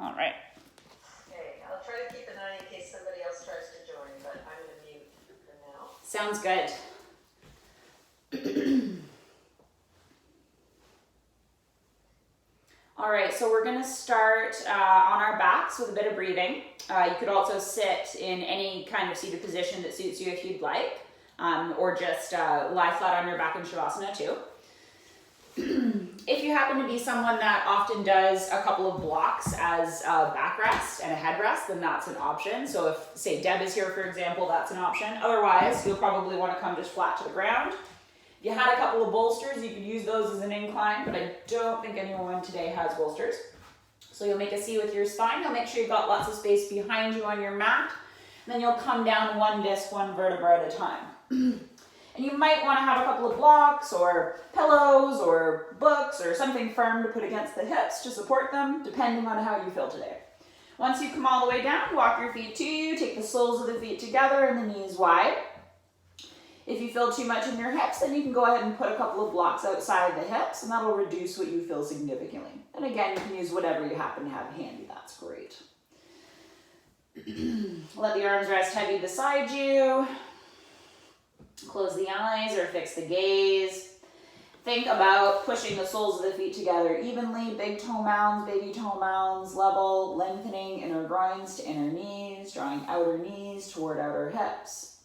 All right. Okay, I'll try to keep an eye in case somebody else tries to join, but I'm going to mute for now. Sounds good. All right, so we're gonna start on our backs with a bit of breathing. You could also sit in any kind of seated position that suits you if you'd like, or just lie flat on your back in Shavasana too. If you happen to be someone that often does a couple of blocks as a backrest and a headrest, then that's an option. So if, say, Deb is here, for example, that's an option. Otherwise, you'll probably want to come just flat to the ground. If you had a couple of bolsters, you could use those as an incline, but I don't think anyone today has bolsters. So you'll make a C with your spine. You'll make sure you've got lots of space behind you on your mat. And then you'll come down one disc, one vertebra at a time. And you might want to have a couple of blocks or pillows or books or something firm to put against the hips to support them, depending on how you feel today. Once you come all the way down, walk your feet to you, take the soles of the feet together and the knees wide. If you feel too much in your hips, then you can go ahead and put a couple of blocks outside the hips, and that'll reduce what you feel significantly. And again, you can use whatever you happen to have handy. That's great. Let the arms rest heavy beside you. Close the eyes or fix the gaze. Think about pushing the soles of the feet together evenly. Big toe mounds, baby toe mounds, level, lengthening inner groins to inner knees, drawing outer knees toward outer hips.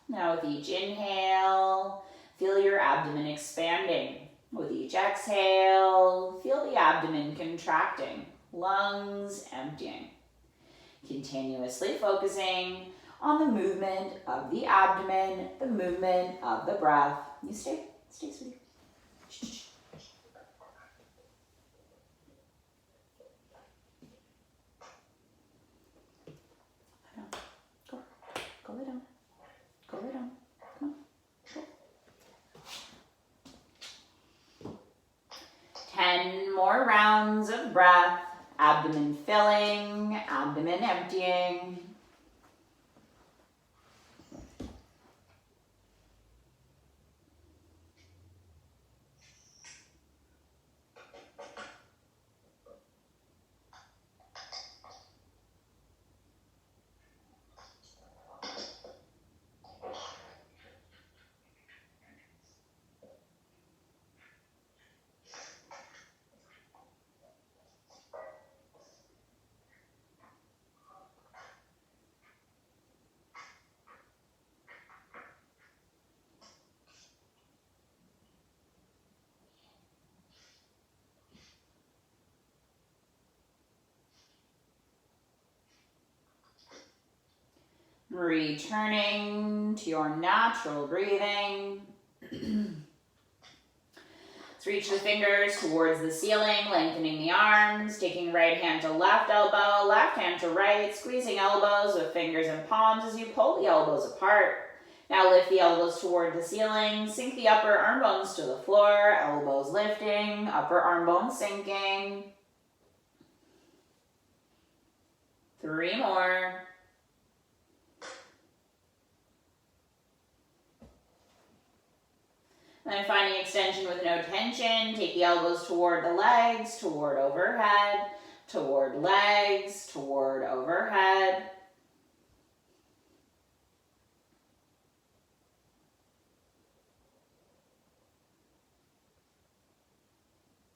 Now with each inhale, feel your abdomen expanding. With each exhale, feel the abdomen contracting, lungs emptying. Continuously focusing on the movement of the abdomen, the movement of the breath. You stay, sweetie. Go lay down. Go lay down. Come on. Go. 10 more rounds of breath. Abdomen filling, abdomen emptying. Returning to your natural breathing. Let's reach the fingers towards the ceiling, lengthening the arms, taking right hand to left elbow, left hand to right, squeezing elbows with fingers and palms as you pull the elbows apart. Now lift the elbows toward the ceiling, sink the upper arm bones to the floor, elbows lifting, upper arm bones sinking. 3 more. Then finding extension with no tension, take the elbows toward the legs, toward overhead, toward legs, toward overhead.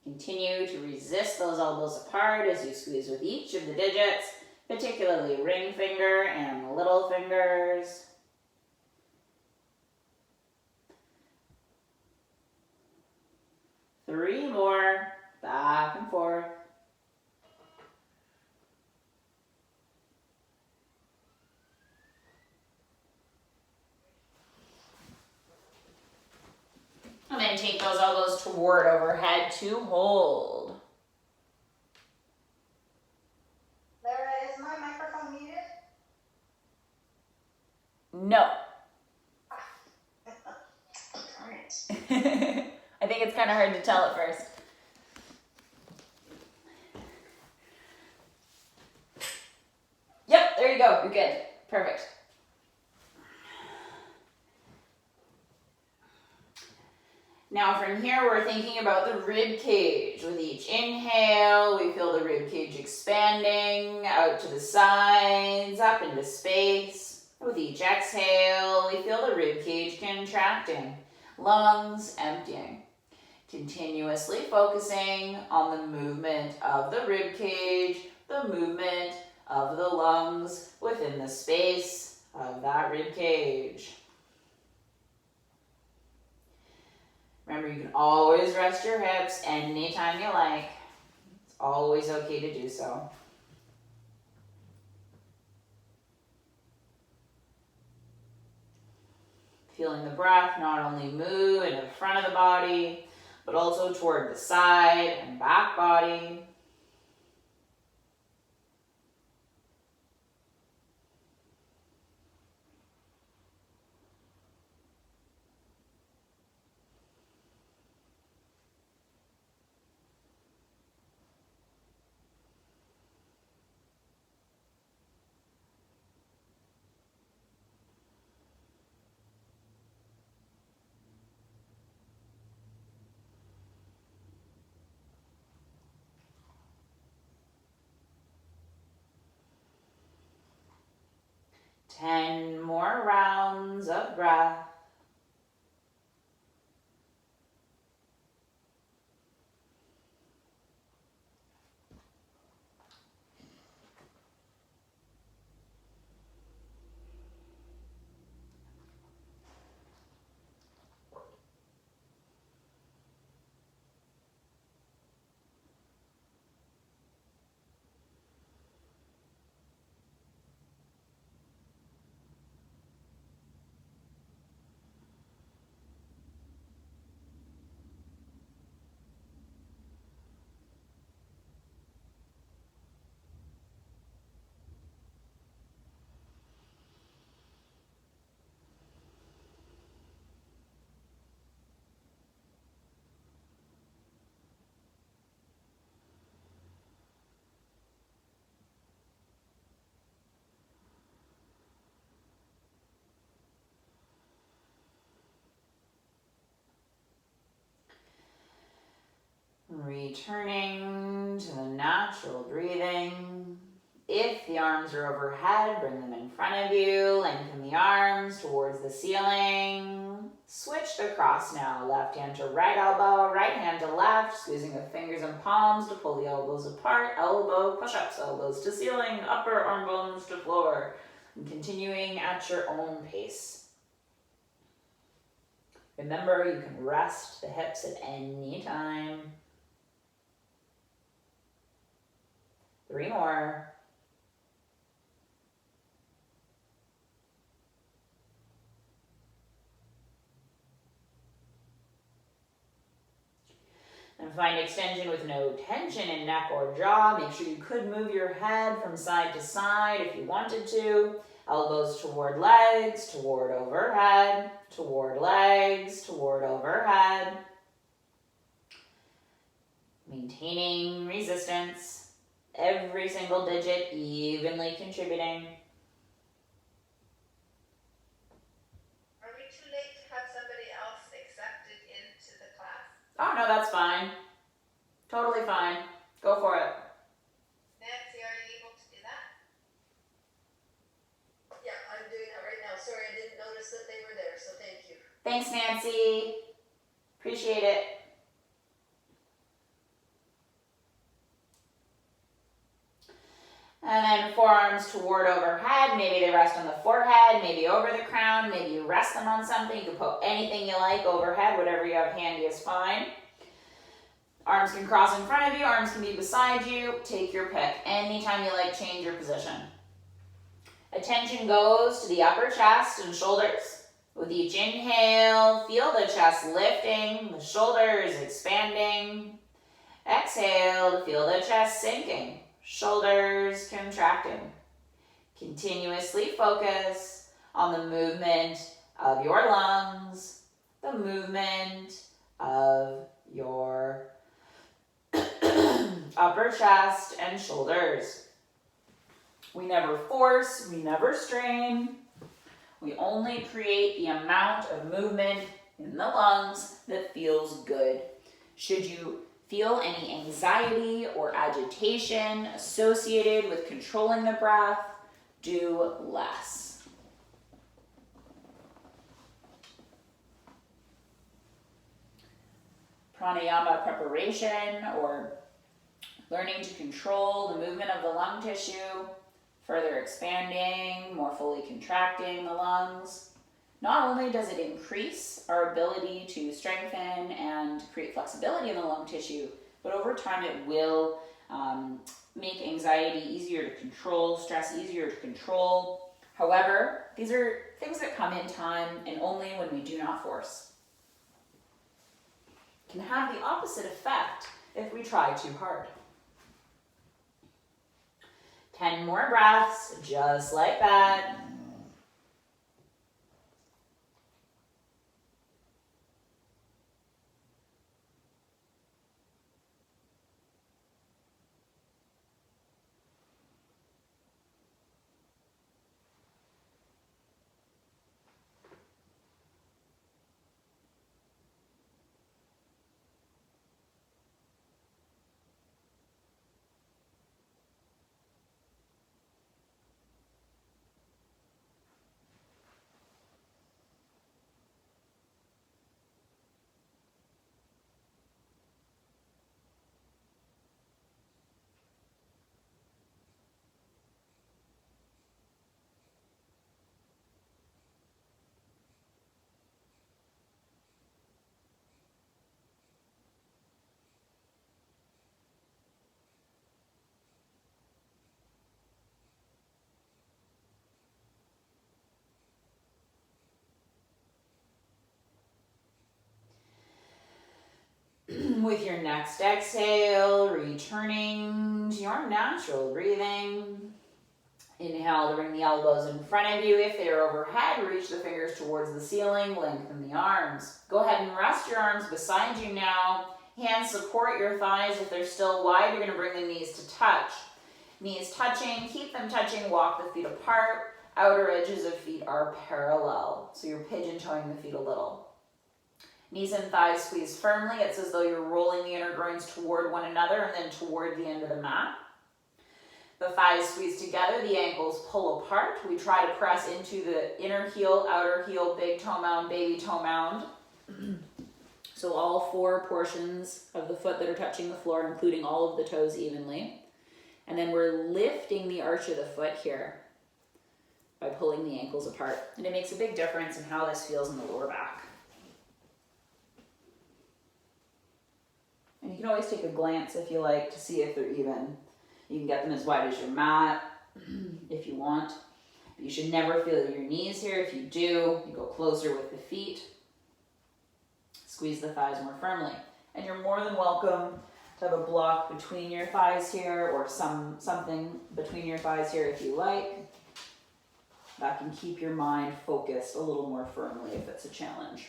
Continue to resist those elbows apart as you squeeze with each of the digits, particularly ring finger and the little fingers. Three more, back and forth. And then take those elbows toward overhead to hold. Lara, is my microphone muted? No. All right. I think it's kind of hard to tell at first. Yep, there you go. You're good. Perfect. Now from here, we're thinking about the rib cage. With each inhale, we feel the rib cage expanding out to the sides, up into space. With each exhale, we feel the rib cage contracting, lungs emptying. Continuously focusing on the movement of the rib cage, the movement of the lungs within the space of that rib cage. Remember, you can always rest your hips anytime you like. It's always okay to do so. Feeling the breath not only move into the front of the body, but also toward the side and back body. Ten more rounds of breath. Returning to the natural breathing. If the arms are overhead, bring them in front of you. Lengthen the arms towards the ceiling. Switch the cross now. Left hand to right elbow, right hand to left. Squeezing the fingers and palms to pull the elbows apart. Elbow push-ups, elbows to ceiling, upper arm bones to floor. And continuing at your own pace. Remember, you can rest the hips at any time. 3 more. And find extension with no tension in neck or jaw. Make sure you could move your head from side to side if you wanted to. Elbows toward legs, toward overhead, toward legs, toward overhead. Maintaining resistance. Every single digit evenly contributing. Are we too late to have somebody else accepted into the class? Oh, no, that's fine. Totally fine. Go for it. Nancy, are you able to do that? Yeah, I'm doing that right now. Sorry, I didn't notice that they were there, so thank you. Thanks, Nancy. Appreciate it. And then forearms toward overhead. Maybe they rest on the forehead, maybe over the crown. Maybe you rest them on something. You can put anything you like overhead. Whatever you have handy is fine. Arms can cross in front of you. Arms can be beside you. Take your pick. Anytime you like, change your position. Attention goes to the upper chest and shoulders. With each inhale, feel the chest lifting, the shoulders expanding. Exhale to feel the chest sinking. Shoulders contracting. Continuously focus on the movement of your lungs, the movement of your upper chest and shoulders. We never force, we never strain. We only create the amount of movement in the lungs that feels good. Should you feel any anxiety or agitation associated with controlling the breath, do less. Pranayama preparation, or learning to control the movement of the lung tissue, further expanding, more fully contracting the lungs. Not only does it increase our ability to strengthen and create flexibility in the lung tissue, but over time it will make anxiety easier to control, stress easier to control. However, these are things that come in time and only when we do not force. It can have the opposite effect if we try too hard. 10 more breaths, just like that. With your next exhale, returning to your natural breathing. Inhale to bring the elbows in front of you. If they're overhead, reach the fingers towards the ceiling, lengthen the arms. Go ahead and rest your arms beside you now. Hands support your thighs. If they're still wide, you're going to bring the knees to touch. Knees touching, keep them touching, walk the feet apart. Outer edges of feet are parallel, so you're pigeon-toeing the feet a little. Knees and thighs squeeze firmly. It's as though you're rolling the inner groins toward one another and then toward the end of the mat. The thighs squeeze together, the ankles pull apart. We try to press into the inner heel, outer heel, big toe mound, baby toe mound. So all 4 portions of the foot that are touching the floor, including all of the toes evenly. And then we're lifting the arch of the foot here by pulling the ankles apart. And it makes a big difference in how this feels in the lower back. And you can always take a glance if you like to see if they're even. You can get them as wide as your mat if you want. But you should never feel your knees here. If you do, you go closer with the feet. Squeeze the thighs more firmly. And you're more than welcome to have a block between your thighs here, or something between your thighs here if you like. That can keep your mind focused a little more firmly if it's a challenge.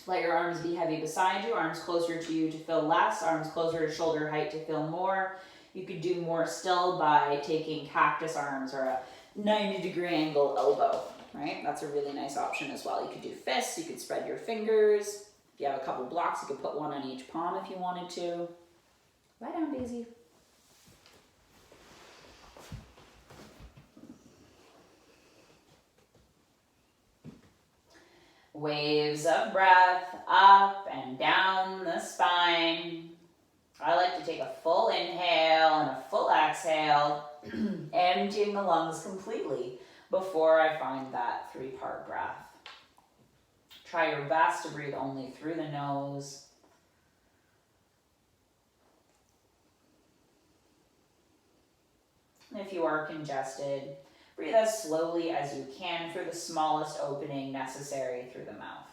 Let your arms be heavy beside you, arms closer to you to feel less, arms closer to shoulder height to feel more. You could do more still by taking cactus arms or a 90-degree angle elbow, right? That's a really nice option as well. You could do fists, you could spread your fingers. If you have a couple blocks, you could put one on each palm if you wanted to. Lie down, Daisy. Waves of breath up and down the spine. I like to take a full inhale and a full exhale, emptying the lungs completely before I find that 3-part breath. Try your best to breathe only through the nose. And if you are congested, breathe as slowly as you can through the smallest opening necessary through the mouth.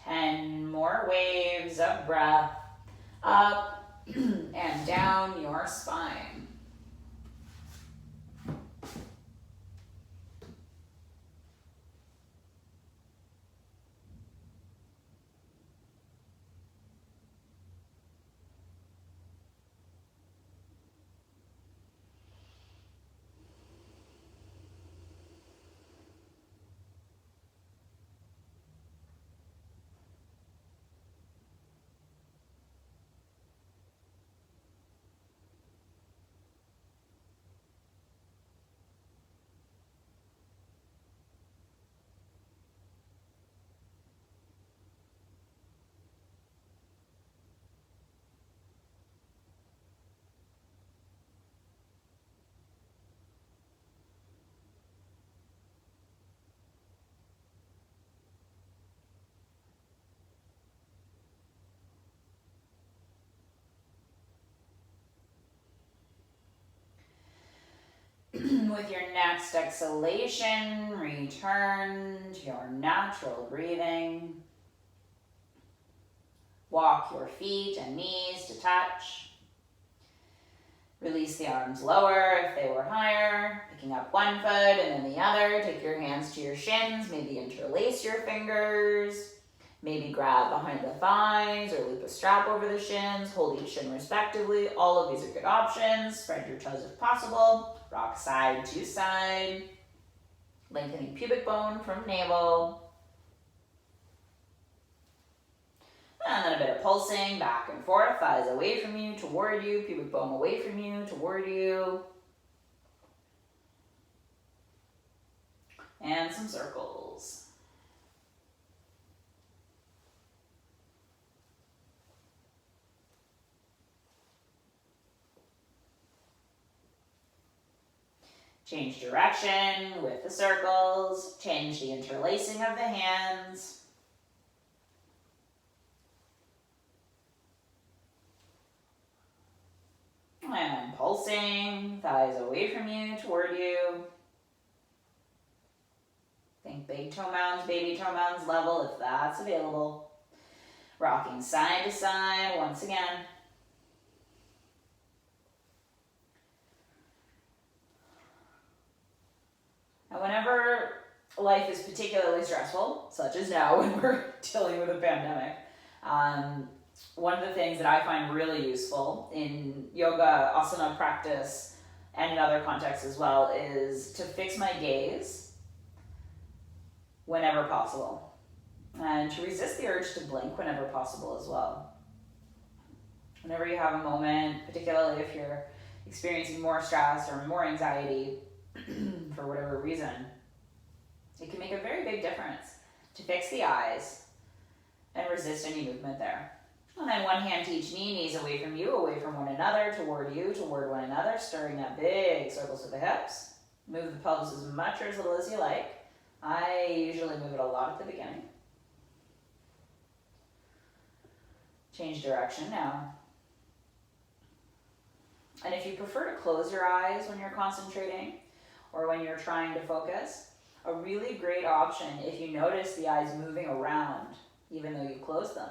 10 more waves of breath up and down your spine. With your next exhalation, return to your natural breathing. Walk your feet and knees to touch. Release the arms lower if they were higher, picking up one foot and then the other. Take your hands to your shins, maybe interlace your fingers. Maybe grab behind the thighs or loop a strap over the shins. Hold each shin respectively. All of these are good options. Spread your toes if possible. Rock side to side. Lengthening pubic bone from navel. And then a bit of pulsing back and forth. Thighs away from you, toward you. Pubic bone away from you, toward you. And some circles. Change direction with the circles. Change the interlacing of the hands. And pulsing, thighs away from you, toward you. Think big toe mounds, baby toe mounds level if that's available. Rocking side to side once again. And whenever life is particularly stressful, such as now when we're dealing with a pandemic, one of the things that I find really useful in yoga, asana practice, and in other contexts as well is to fix my gaze whenever possible. And to resist the urge to blink whenever possible as well. Whenever you have a moment, particularly if you're experiencing more stress or more anxiety for whatever reason, it can make a very big difference to fix the eyes and resist any movement there. And then one hand to each knee, knees away from you, away from one another, toward you, toward one another, stirring up big circles with the hips. Move the pelvis as much or as little as you like. I usually move it a lot at the beginning. Change direction now. And if you prefer to close your eyes when you're concentrating or when you're trying to focus, a really great option if you notice the eyes moving around, even though you close them,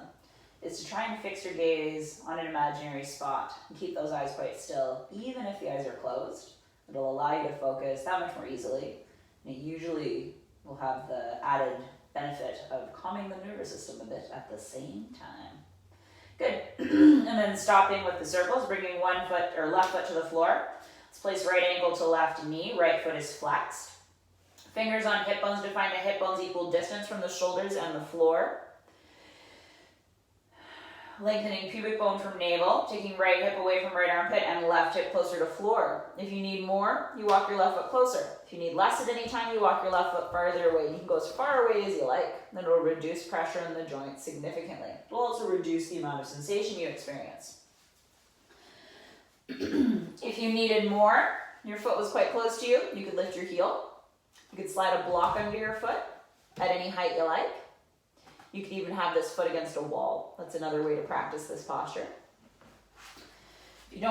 is to try and fix your gaze on an imaginary spot and keep those eyes quite still, even if the eyes are closed. It'll allow you to focus that much more easily, and it usually will have the added benefit of calming the nervous system a bit at the same time. Good. And then stopping with the circles, bringing one foot or left foot to the floor. Let's place right ankle to left knee, right foot is flexed. Fingers on hip bones to find the hip bones equal distance from the shoulders and the floor. Lengthening pubic bone from navel, taking right hip away from right armpit and left hip closer to floor. If you need more, you walk your left foot closer. If you need less at any time, you walk your left foot farther away. You can go as far away as you like. Then it'll reduce pressure in the joint significantly. It'll also reduce the amount of sensation you experience. If you needed more, your foot was quite close to you, you could lift your heel. You could slide a block under your foot at any height you like. You could even have this foot against a wall. That's another way to practice this posture. If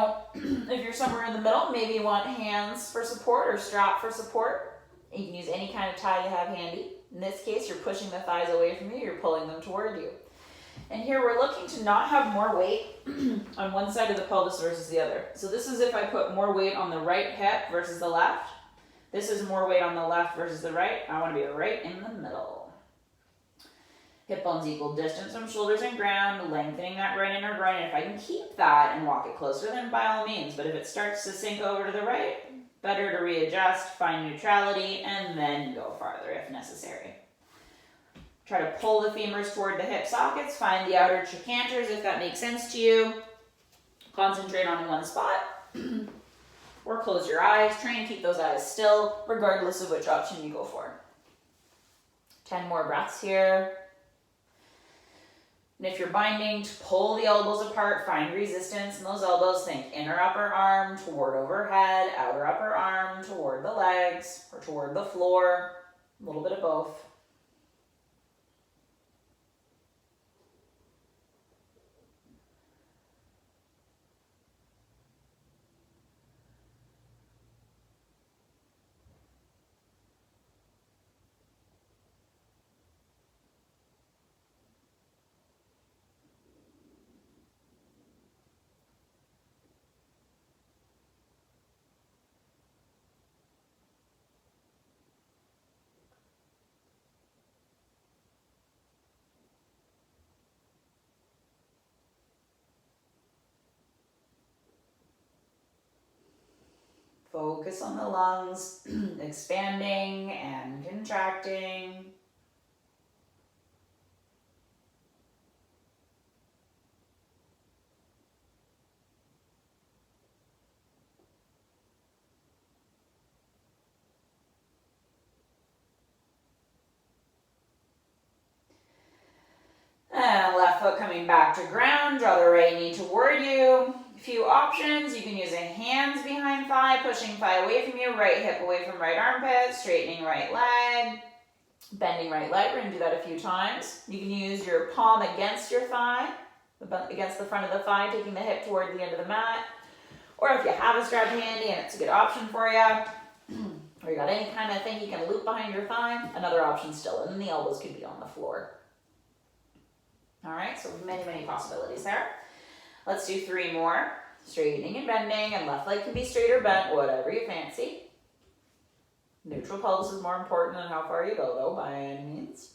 you're somewhere in the middle, maybe you want hands for support or strap for support. You can use any kind of tie you have handy. In this case, you're pushing the thighs away from you, you're pulling them toward you. And here we're looking to not have more weight on one side of the pelvis versus the other. So this is if I put more weight on the right hip versus the left. This is more weight on the left versus the right. I want to be right in the middle. Hip bones equal distance from shoulders and ground, lengthening that right inner groin. And if I can keep that and walk it closer, then by all means. But if it starts to sink over to the right, better to readjust, find neutrality, and then go farther if necessary. Try to pull the femurs toward the hip sockets. Find the outer trochanter's if that makes sense to you. Concentrate on one spot. Or close your eyes. Try and keep those eyes still, regardless of which option you go for. 10 more breaths here. And if you're binding, to pull the elbows apart, find resistance in those elbows. Think inner upper arm toward overhead, outer upper arm toward the legs, or toward the floor. A little bit of both. Focus on the lungs, expanding and contracting. And left foot coming back to ground. Draw the right knee toward you. Few options. You can use a hands behind thigh, pushing thigh away from you, right hip away from right armpit, straightening right leg, bending right leg. We're going to do that a few times. You can use your palm against your thigh, against the front of the thigh, taking the hip toward the end of the mat. Or if you have a strap handy and it's a good option for you, or you got any kind of thing you can loop behind your thigh, another option still. And then the elbows could be on the floor. All right, so many, many possibilities there. Let's do 3 more. Straightening and bending, and left leg can be straight or bent, whatever you fancy. Neutral pelvis is more important than how far you go, though, by any means.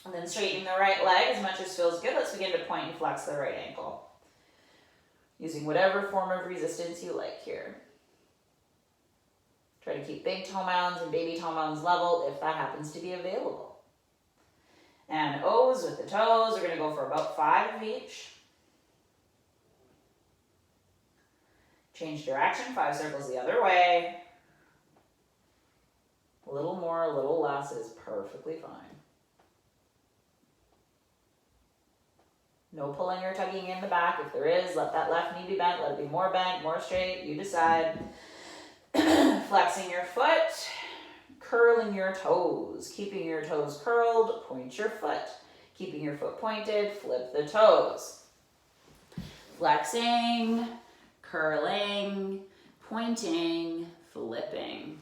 And then straightening the right leg as much as feels good. Let's begin to point and flex the right ankle. Using whatever form of resistance you like here. Try to keep big toe mounds and baby toe mounds level if that happens to be available. And O's with the toes. We're going to go for about 5 of each. Change direction, 5 circles the other way. A little more, a little less is perfectly fine. No pulling or tugging in the back. If there is, let that left knee be bent. Let it be more bent, more straight. You decide. Flexing your foot, curling your toes. Keeping your toes curled, point your foot. Keeping your foot pointed, flip the toes. Flexing, curling, pointing, flipping.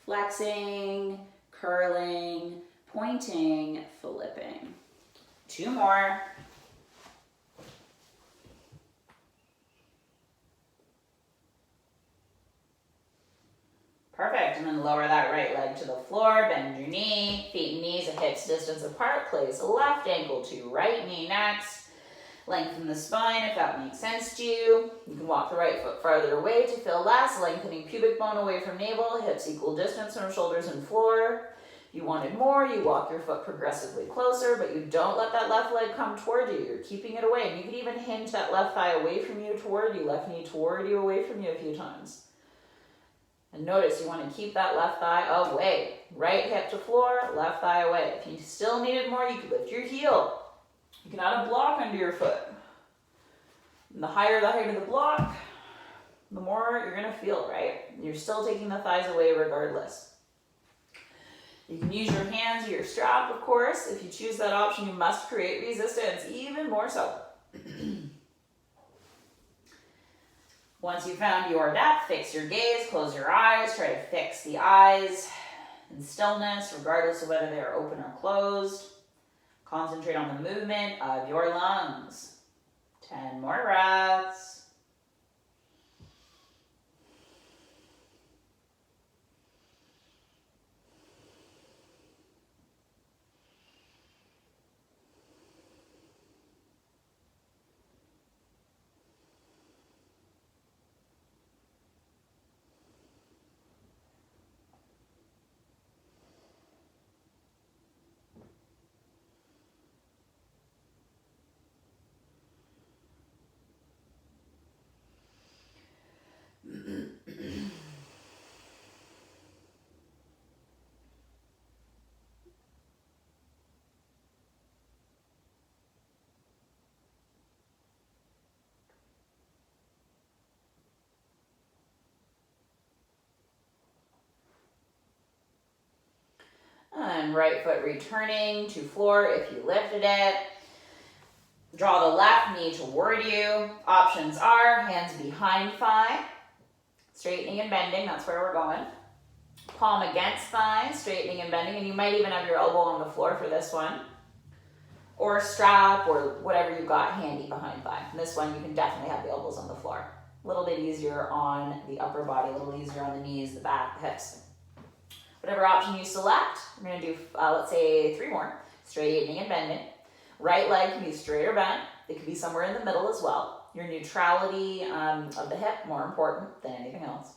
Flexing, curling, pointing, flipping. 2 more. Perfect, and then lower that right leg to the floor, bend your knee, feet and knees at hips distance apart, place left ankle to right knee next. Lengthen the spine if that makes sense to you. You can walk the right foot farther away to feel less, lengthening pubic bone away from navel, hips equal distance from shoulders and floor. If you wanted more, you walk your foot progressively closer, but you don't let that left leg come toward you. You're keeping it away, and you can even hinge that left thigh away from you toward you, left knee toward you, away from you a few times. And notice you want to keep that left thigh away. Right hip to floor, left thigh away. If you still needed more, you could lift your heel. You can add a block under your foot. And the higher the height of the block, the more you're going to feel, right? You're still taking the thighs away regardless. You can use your hands or your strap, of course. If you choose that option, you must create resistance, even more so. Once you've found your depth, fix your gaze, close your eyes, try to fix the eyes in stillness, regardless of whether they are open or closed. Concentrate on the movement of your lungs. 10 more breaths. And right foot returning to floor if you lifted it. Draw the left knee toward you. Options are hands behind thigh, straightening and bending, that's where we're going. Palm against thigh, straightening and bending, and you might even have your elbow on the floor for this one. Or strap, or whatever you've got handy behind thigh. And this one, you can definitely have the elbows on the floor. A little bit easier on the upper body, a little easier on the knees, the back, the hips. Whatever option you select, we're going to do, let's say, 3 more. Straightening and bending. Right leg can be straight or bent. It could be somewhere in the middle as well. Your neutrality of the hip, more important than anything else.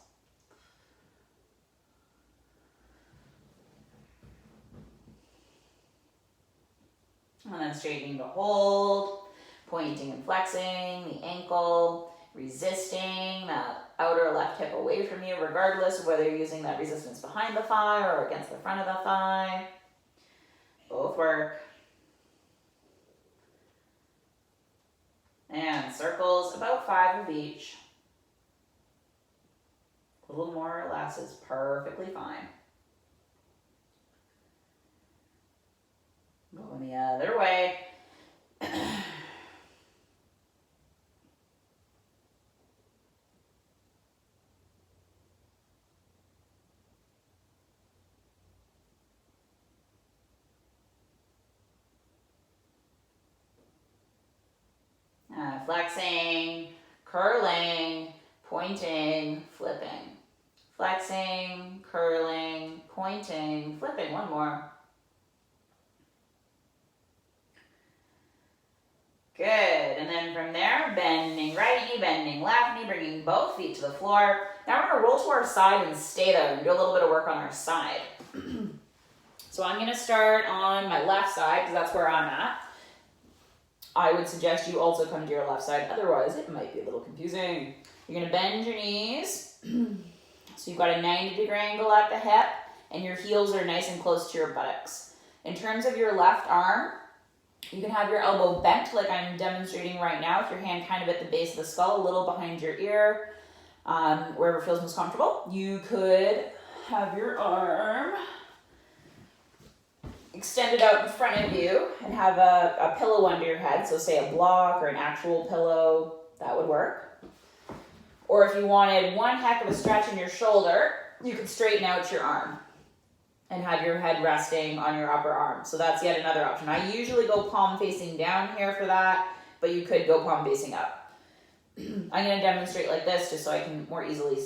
And then straightening to hold, pointing and flexing the ankle, resisting that outer left hip away from you, regardless of whether you're using that resistance behind the thigh or against the front of the thigh. Both work. And circles, about 5 of each. A little more or less is perfectly fine. Going the other way. Flexing, curling, pointing, flipping. Flexing, curling, pointing, flipping. One more. Good, and then from there, bending right knee, bending left knee, bringing both feet to the floor. Now we're gonna roll to our side and stay there and do a little bit of work on our side. So I'm gonna start on my left side because that's where I'm at. I would suggest you also come to your left side, otherwise it might be a little confusing. You're gonna bend your knees. So you've got a 90-degree angle at the hip and your heels are nice and close to your buttocks. In terms of your left arm, you can have your elbow bent like I'm demonstrating right now with your hand kind of at the base of the skull, a little behind your ear, wherever feels most comfortable. You could have your arm extended out in front of you and have a pillow under your head. So say a block or an actual pillow, that would work. Or if you wanted one heck of a stretch in your shoulder, you could straighten out your arm and have your head resting on your upper arm. So that's yet another option. I usually go palm facing down here for that, but you could go palm facing up. I'm gonna demonstrate like this just so I can more easily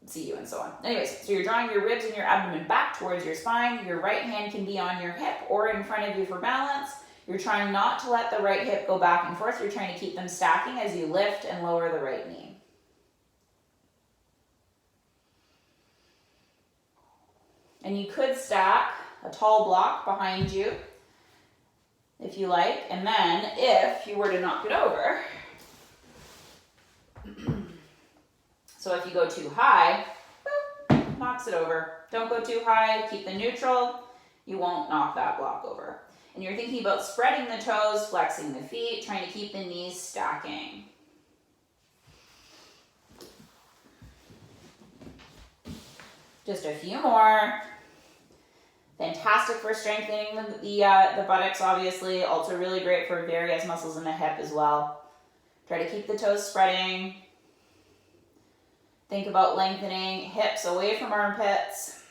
see you and so on. Anyways, so you're drawing your ribs and your abdomen back towards your spine. Your right hand can be on your hip or in front of you for balance. You're trying not to let the right hip go back and forth. You're trying to keep them stacking as you lift and lower the right knee. And you could stack a tall block behind you if you like. And then if you were to knock it over, so if you go too high, boop, knocks it over. Don't go too high, keep the neutral. You won't knock that block over. And you're thinking about spreading the toes, flexing the feet, trying to keep the knees stacking. Just a few more. Fantastic for strengthening the buttocks, obviously. Also really great for various muscles in the hip as well. Try to keep the toes spreading. Think about lengthening hips away from armpits.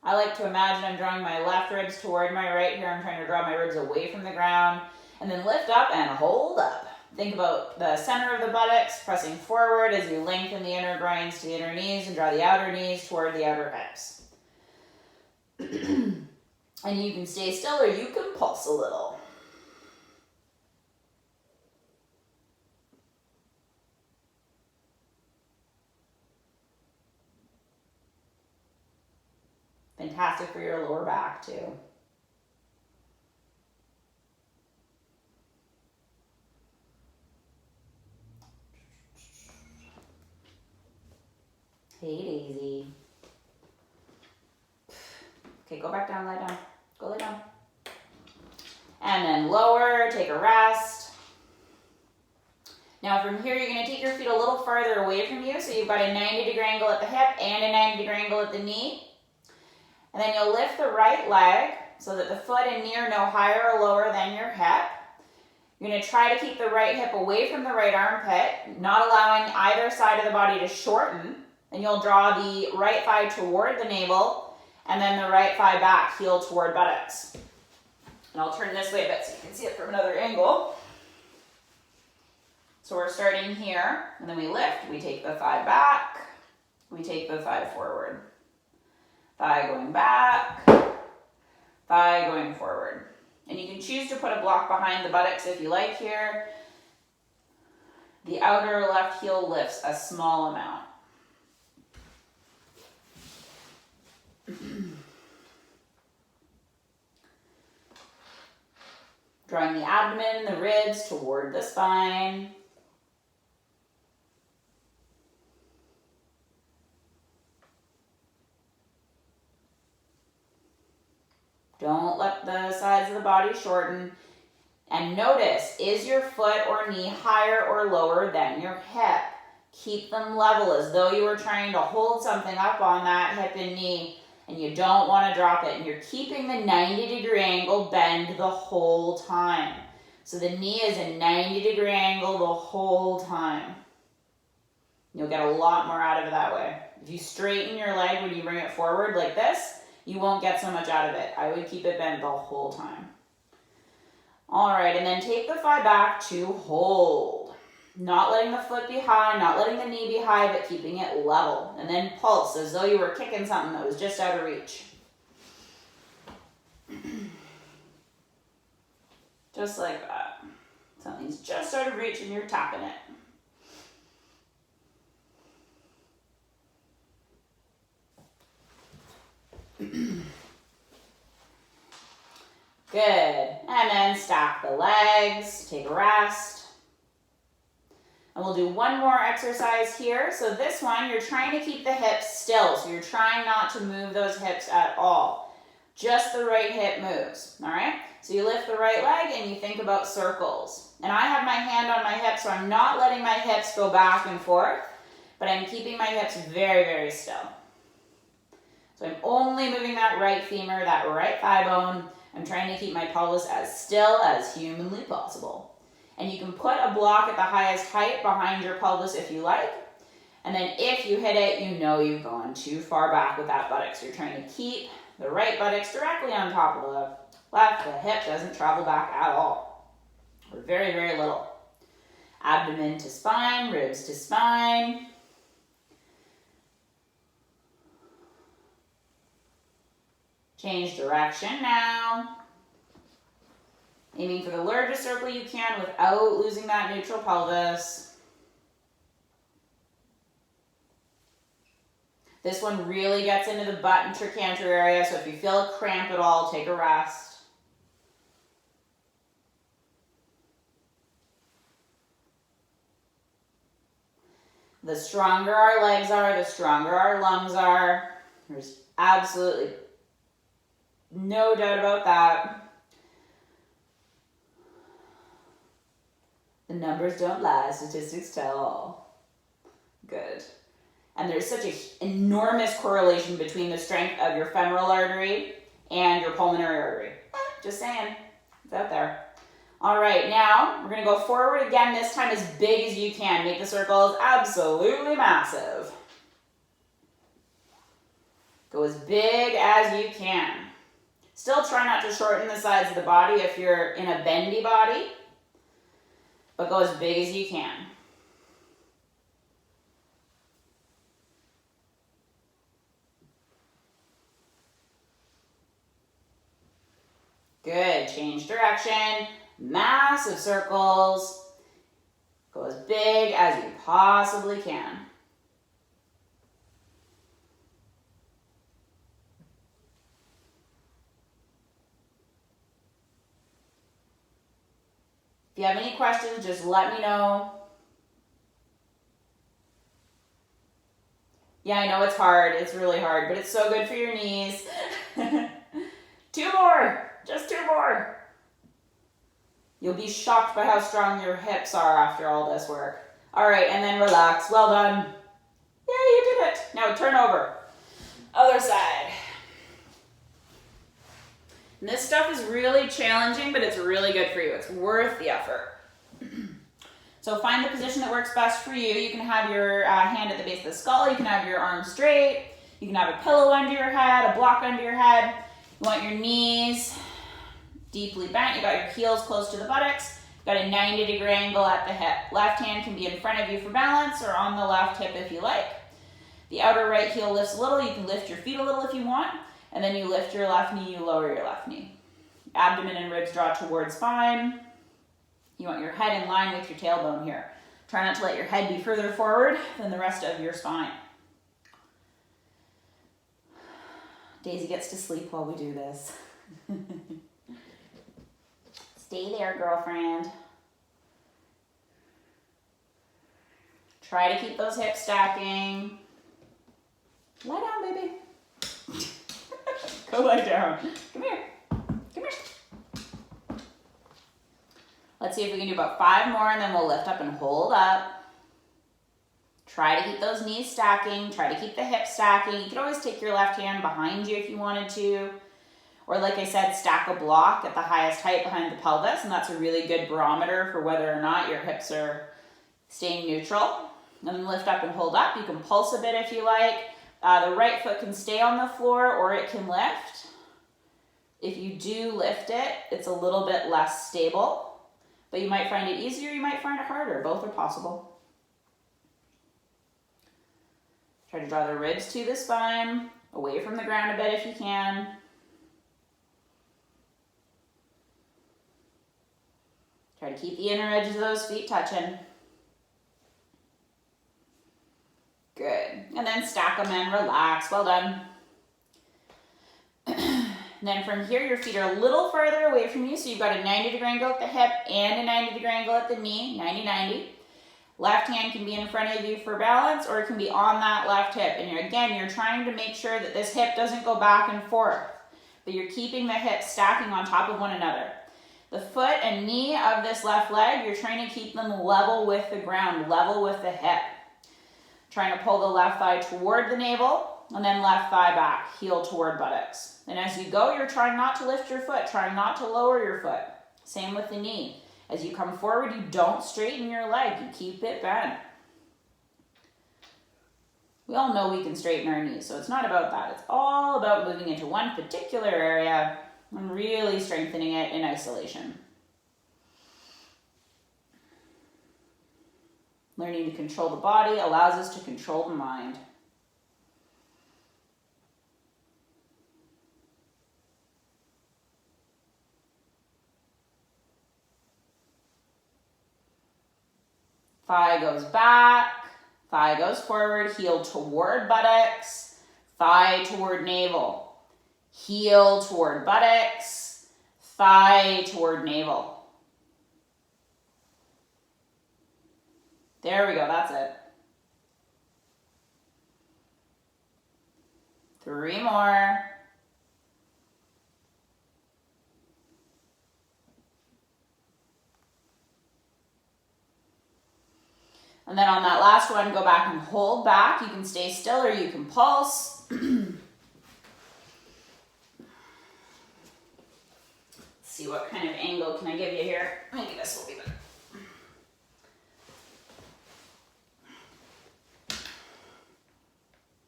I like to imagine I'm drawing my left ribs toward my right here. I'm trying to draw my ribs away from the ground. And then lift up and hold up. Think about the center of the buttocks, pressing forward as you lengthen the inner groins to the inner knees and draw the outer knees toward the outer hips. And you can stay still or you can pulse a little. Fantastic for your lower back too. Hey, Daisy. Okay, go back down, lie down. Go lay down. And then lower, take a rest. Now from here, you're gonna take your feet a little farther away from you, so you've got a 90-degree angle at the hip and a 90-degree angle at the knee. And then you'll lift the right leg so that the foot and knee are no higher or lower than your hip. You're gonna try to keep the right hip away from the right armpit, not allowing either side of the body to shorten. And you'll draw the right thigh toward the navel, and then the right thigh back, heel toward buttocks. And I'll turn this way a bit so you can see it from another angle. So we're starting here, and then we lift, we take the thigh back, we take the thigh forward. Thigh going back, thigh going forward. And you can choose to put a block behind the buttocks if you like here. The outer left heel lifts a small amount. Drawing the abdomen, the ribs toward the spine. Don't let the sides of the body shorten. And notice, is your foot or knee higher or lower than your hip? Keep them level as though you were trying to hold something up on that hip and knee, and you don't want to drop it. And you're keeping the 90-degree angle bend the whole time. So the knee is a 90-degree angle the whole time. You'll get a lot more out of it that way. If you straighten your leg when you bring it forward like this, you won't get so much out of it. I would keep it bent the whole time. All right, and then take the thigh back to hold. Not letting the foot be high, not letting the knee be high, but keeping it level. And then pulse as though you were kicking something that was just out of reach. Just like that. Something's just out of reach and you're tapping it. Good. And then stack the legs, take a rest. And we'll do one more exercise here. So this one, you're trying to keep the hips still. So you're trying not to move those hips at all. Just the right hip moves, all right? So you lift the right leg and you think about circles. And I have my hand on my hip, so I'm not letting my hips go back and forth, but I'm keeping my hips very, very still. So I'm only moving that right femur, that right thigh bone. I'm trying to keep my pelvis as still as humanly possible. And you can put a block at the highest height behind your pelvis if you like. And then if you hit it, you know you've gone too far back with that buttock. So you're trying to keep the right buttocks directly on top of the left. The hip doesn't travel back at all, or very, very little. Abdomen to spine, ribs to spine. Change direction now. Aiming for the largest circle you can without losing that neutral pelvis. This one really gets into the butt and trochanter area, so if you feel a cramp at all, take a rest. The stronger our legs are, the stronger our lungs are. There's absolutely no doubt about that. The numbers don't lie, statistics tell all. Good. And there's such an enormous correlation between the strength of your femoral artery and your pulmonary artery. Just saying, it's out there. All right, now we're gonna go forward again, this time as big as you can. Make the circles absolutely massive. Go as big as you can. Still try not to shorten the sides of the body if you're in a bendy body, but go as big as you can. Good. Change direction. Massive circles. Go as big as you possibly can. If you have any questions, just let me know. Yeah, I know it's hard. It's really hard, but it's so good for your knees. 2 more. Just 2 more. You'll be shocked by how strong your hips are after all this work. All right, and then relax. Well done. Yeah, you did it. Now turn over. Other side. And this stuff is really challenging, but it's really good for you. It's worth the effort. So find the position that works best for you. You can have your hand at the base of the skull. You can have your arms straight. You can have a pillow under your head, a block under your head. You want your knees deeply bent. You got your heels close to the buttocks. You got a 90-degree angle at the hip. Left hand can be in front of you for balance or on the left hip if you like. The outer right heel lifts a little. You can lift your feet a little if you want. And then you lift your left knee, you lower your left knee. Abdomen and ribs draw towards spine. You want your head in line with your tailbone here. Try not to let your head be further forward than the rest of your spine. Daisy gets to sleep while we do this. Stay there, girlfriend. Try to keep those hips stacking. Lie down, baby. Go lie down. Come here. Come here. Let's see if we can do about 5 more and then we'll lift up and hold up. Try to keep those knees stacking. Try to keep the hips stacking. You could always take your left hand behind you if you wanted to. Or like I said, stack a block at the highest height behind the pelvis, and that's a really good barometer for whether or not your hips are staying neutral. And then lift up and hold up. You can pulse a bit if you like. The right foot can stay on the floor or it can lift. If you do lift it, it's a little bit less stable, but you might find it easier, you might find it harder. Both are possible. Try to draw the ribs to the spine, away from the ground a bit if you can. Try to keep the inner edges of those feet touching. Good. And then stack them and relax. Well done. Then from here, your feet are a little further away from you. So you've got a 90-degree angle at the hip and a 90-degree angle at the knee, 90-90. Left hand can be in front of you for balance, or it can be on that left hip. And you're trying to make sure that this hip doesn't go back and forth, but you're keeping the hips stacking on top of one another. The foot and knee of this left leg, you're trying to keep them level with the ground, level with the hip. Trying to pull the left thigh toward the navel, and then left thigh back, heel toward buttocks. And as you go, you're trying not to lift your foot, trying not to lower your foot. Same with the knee. As you come forward, you don't straighten your leg, you keep it bent. We all know we can straighten our knees, so it's not about that. It's all about moving into one particular area and really strengthening it in isolation. Learning to control the body allows us to control the mind. Thigh goes back, thigh goes forward, heel toward buttocks, thigh toward navel, heel toward buttocks, thigh toward navel. There we go, that's it. 3 more. And then on that last one, go back and hold back. You can stay still or you can pulse. Let's see what kind of angle can I give you here. Maybe this will be better.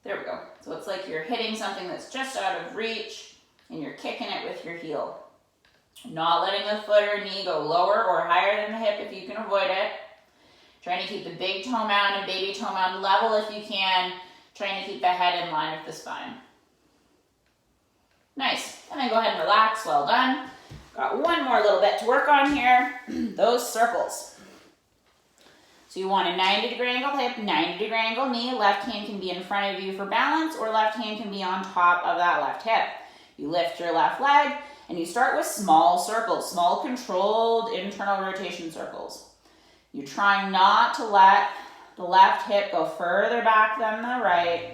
There we go. So it's like you're hitting something that's just out of reach and you're kicking it with your heel. Not letting the foot or knee go lower or higher than the hip if you can avoid it. Trying to keep the big toe mound and baby toe mound level if you can. Trying to keep the head in line with the spine. Nice. And then go ahead and relax. Well done. Got one more little bit to work on here. Those circles. So you want a 90-degree angle hip, 90-degree angle knee. Left hand can be in front of you for balance, or left hand can be on top of that left hip. You lift your left leg, and you start with small circles, small controlled internal rotation circles. You're trying not to let the left hip go further back than the right.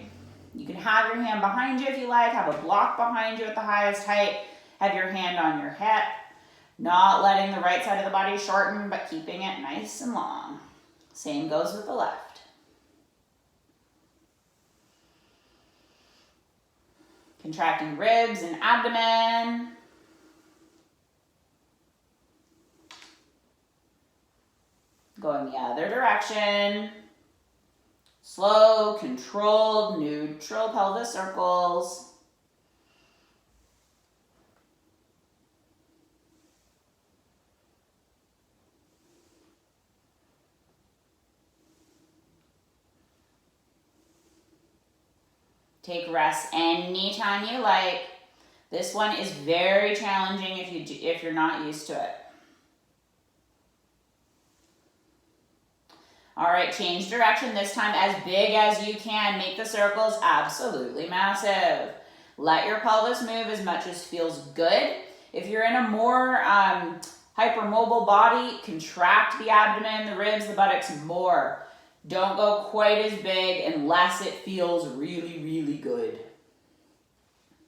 You can have your hand behind you if you like, have a block behind you at the highest height, have your hand on your hip, not letting the right side of the body shorten, but keeping it nice and long. Same goes with the left. Contracting ribs and abdomen. Going the other direction. Slow, controlled, neutral pelvis circles. Take rest anytime you like. This one is very challenging if you're not used to it. All right, change direction, this time as big as you can. Make the circles absolutely massive. Let your pelvis move as much as feels good. If you're in a more hypermobile body, contract the abdomen, the ribs, the buttocks more. Don't go quite as big unless it feels really, really good.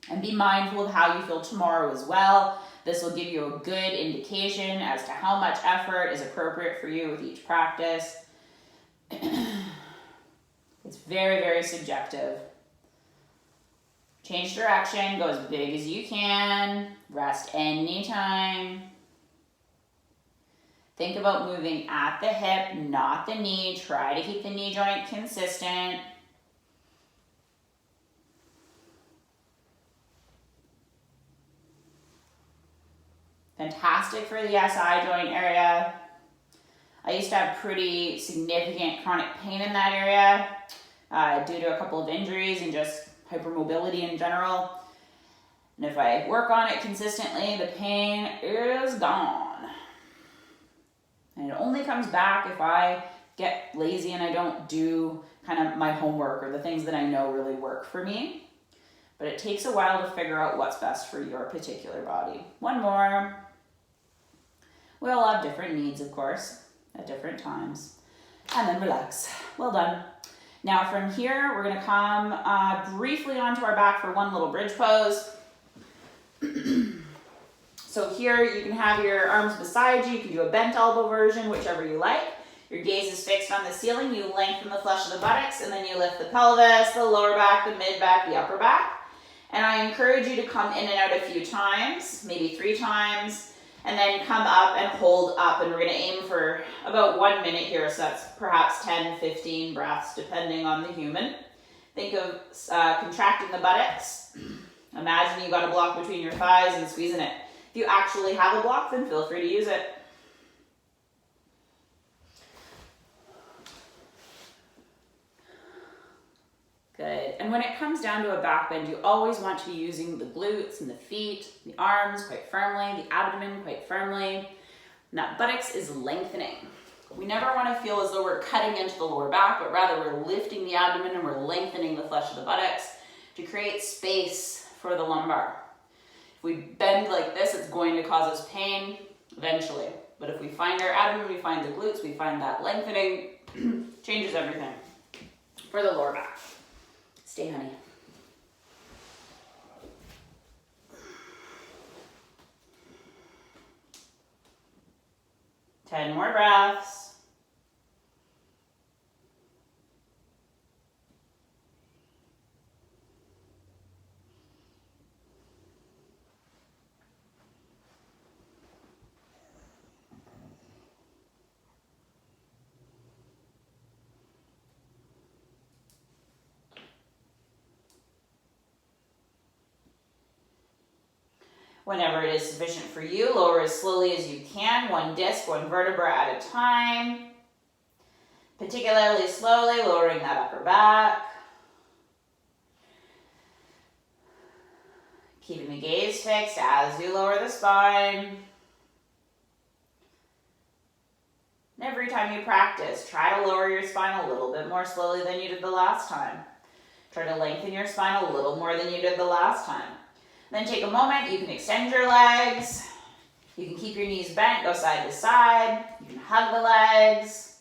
And be mindful of how you feel tomorrow as well. This will give you a good indication as to how much effort is appropriate for you with each practice. It's very, very subjective. Change direction, go as big as you can, rest anytime. Think about moving at the hip, not the knee. Try to keep the knee joint consistent. Fantastic for the SI joint area. I used to have pretty significant chronic pain in that area due to a couple of injuries and just hypermobility in general. And if I work on it consistently, the pain is gone. And it only comes back if I get lazy and I don't do kind of my homework or the things that I know really work for me. But it takes a while to figure out what's best for your particular body. One more. We all have different needs, of course, at different times. And then relax. Well done. Now from here, we're going to come briefly onto our back for one little bridge pose. So here you can have your arms beside you. You can do a bent elbow version, whichever you like. Your gaze is fixed on the ceiling. You lengthen the flesh of the buttocks, and then you lift the pelvis, the lower back, the mid back, the upper back. And I encourage you to come in and out a few times, maybe 3 times, and then come up and hold up. And we're going to aim for about 1 minute here, so that's perhaps 10, 15 breaths, depending on the human. Think of contracting the buttocks. Imagine you got a block between your thighs and squeezing it. If you actually have a block, then feel free to use it. Good. And when it comes down to a back bend, you always want to be using the glutes and the feet, the arms quite firmly, the abdomen quite firmly. And that buttocks is lengthening. We never want to feel as though we're cutting into the lower back, but rather we're lifting the abdomen and we're lengthening the flesh of the buttocks to create space for the lumbar. If we bend like this, it's going to cause us pain eventually. But if we find our abdomen, we find the glutes, we find that lengthening, changes everything for the lower back. Stay, honey. Ten more breaths. Whenever it is sufficient for you, lower as slowly as you can, one disc, one vertebra at a time. Particularly slowly, lowering that upper back. Keeping the gaze fixed as you lower the spine. And every time you practice, try to lower your spine a little bit more slowly than you did the last time. Try to lengthen your spine a little more than you did the last time. Then take a moment, you can extend your legs. You can keep your knees bent, go side to side. You can hug the legs.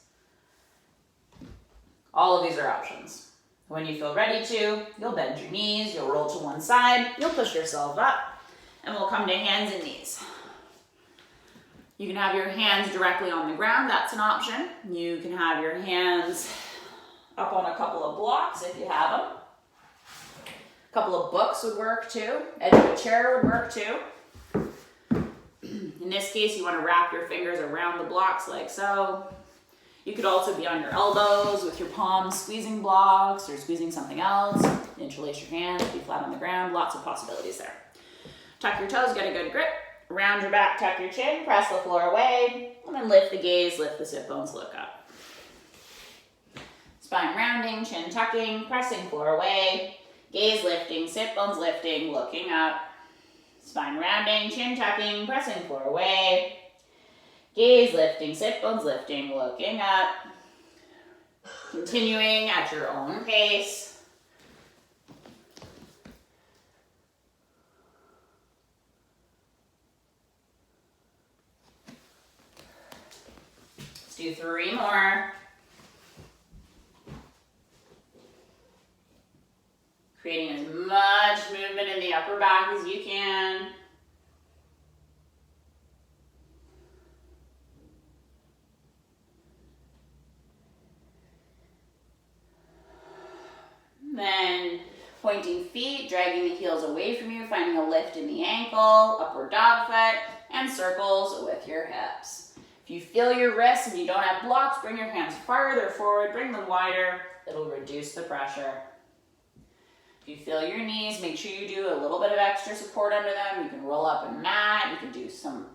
All of these are options. When you feel ready to, you'll bend your knees, you'll roll to one side, you'll push yourself up, and we'll come to hands and knees. You can have your hands directly on the ground, that's an option. You can have your hands up on a couple of blocks if you have them. A couple of books would work too. Edge of a chair would work too. In this case, you want to wrap your fingers around the blocks like so. You could also be on your elbows with your palms squeezing blocks or squeezing something else. Interlace your hands, be flat on the ground. Lots of possibilities there. Tuck your toes, get a good grip. Round your back, tuck your chin, press the floor away, and then lift the gaze, lift the sit bones, look up. Spine rounding, chin tucking, pressing floor away. Gaze lifting, sit bones lifting, looking up. Spine rounding, chin tucking, pressing floor away. Gaze lifting, sit bones lifting, looking up. Continuing at your own pace. Let's do 3 more. Creating as much movement in the upper back as you can. Then pointing feet, dragging the heels away from you, finding a lift in the ankle, upward dog foot, and circles with your hips. If you feel your wrists and you don't have blocks, bring your hands farther forward, bring them wider. It'll reduce the pressure. If you feel your knees, make sure you do a little bit of extra support under them. You can roll up a mat, you can do some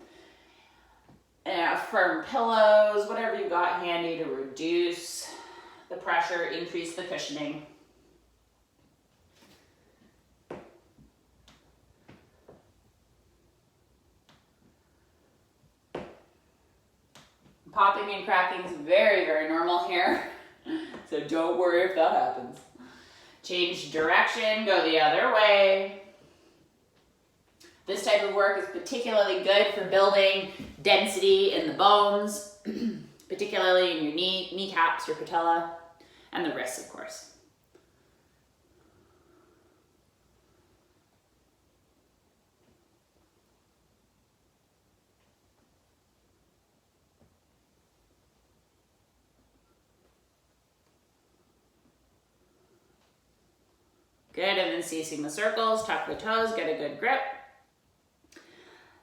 firm pillows, whatever you've got handy to reduce the pressure, increase the cushioning. Popping and cracking is very, very normal here, so don't worry if that happens. Change direction, go the other way. This type of work is particularly good for building density in the bones, particularly in your kneecaps, your patella, and the wrists, of course. Good, and then ceasing the circles, tuck the toes, get a good grip.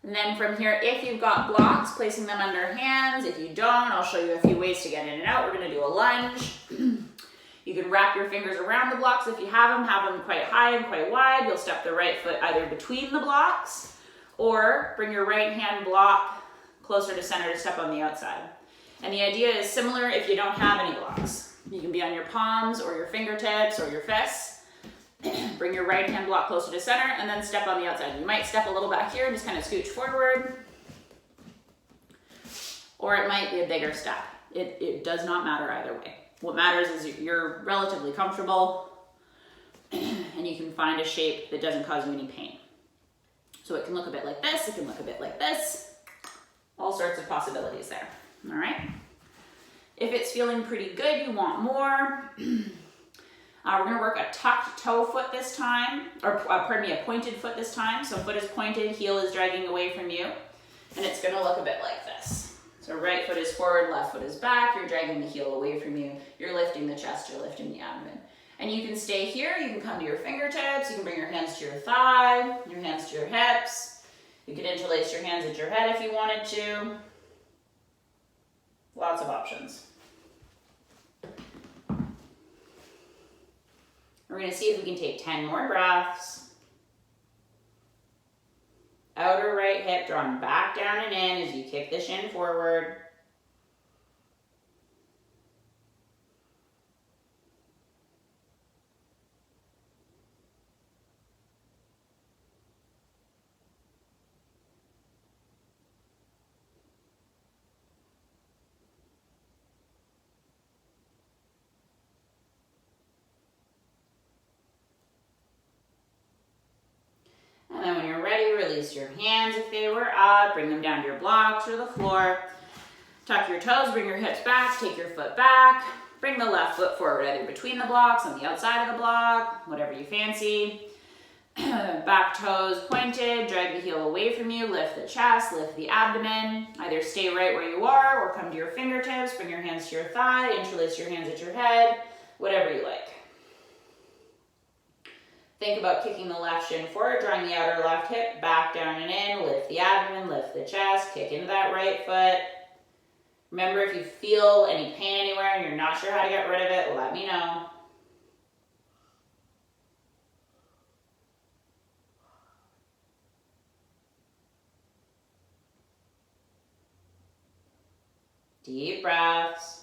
And then from here, if you've got blocks, placing them under hands. If you don't, I'll show you a few ways to get in and out. We're gonna do a lunge. You can wrap your fingers around the blocks if you have them quite high and quite wide. You'll step the right foot either between the blocks or bring your right hand block closer to center to step on the outside. And the idea is similar if you don't have any blocks. You can be on your palms or your fingertips or your fists. Bring your right hand block closer to center and then step on the outside. You might step a little back here and just kind of scooch forward. Or it might be a bigger step. It does not matter either way. What matters is you're relatively comfortable and you can find a shape that doesn't cause you any pain. So it can look a bit like this, it can look a bit like this. All sorts of possibilities there, all right? If it's feeling pretty good, you want more. We're gonna work a tucked toe foot this time, or a pointed foot this time. So foot is pointed, heel is dragging away from you, and it's gonna look a bit like this. So right foot is forward, left foot is back, you're dragging the heel away from you, you're lifting the chest, you're lifting the abdomen. And you can stay here, you can come to your fingertips, you can bring your hands to your thigh, your hands to your hips. You can interlace your hands at your head if you wanted to. Lots of options. We're gonna see if we can take 10 more breaths. Outer right hip, drawing back down and in as you kick the shin forward. And then when you're ready, release your hands if they were up, bring them down to your blocks or the floor. Tuck your toes, bring your hips back, take your foot back, bring the left foot forward, either between the blocks, on the outside of the block, whatever you fancy. Back toes pointed, drag the heel away from you, lift the chest, lift the abdomen. Either stay right where you are or come to your fingertips, bring your hands to your thigh, interlace your hands at your head, whatever you like. Think about kicking the left shin forward, drawing the outer left hip back down and in, lift the abdomen, lift the chest, kick into that right foot. Remember, if you feel any pain anywhere and you're not sure how to get rid of it, let me know. Deep breaths.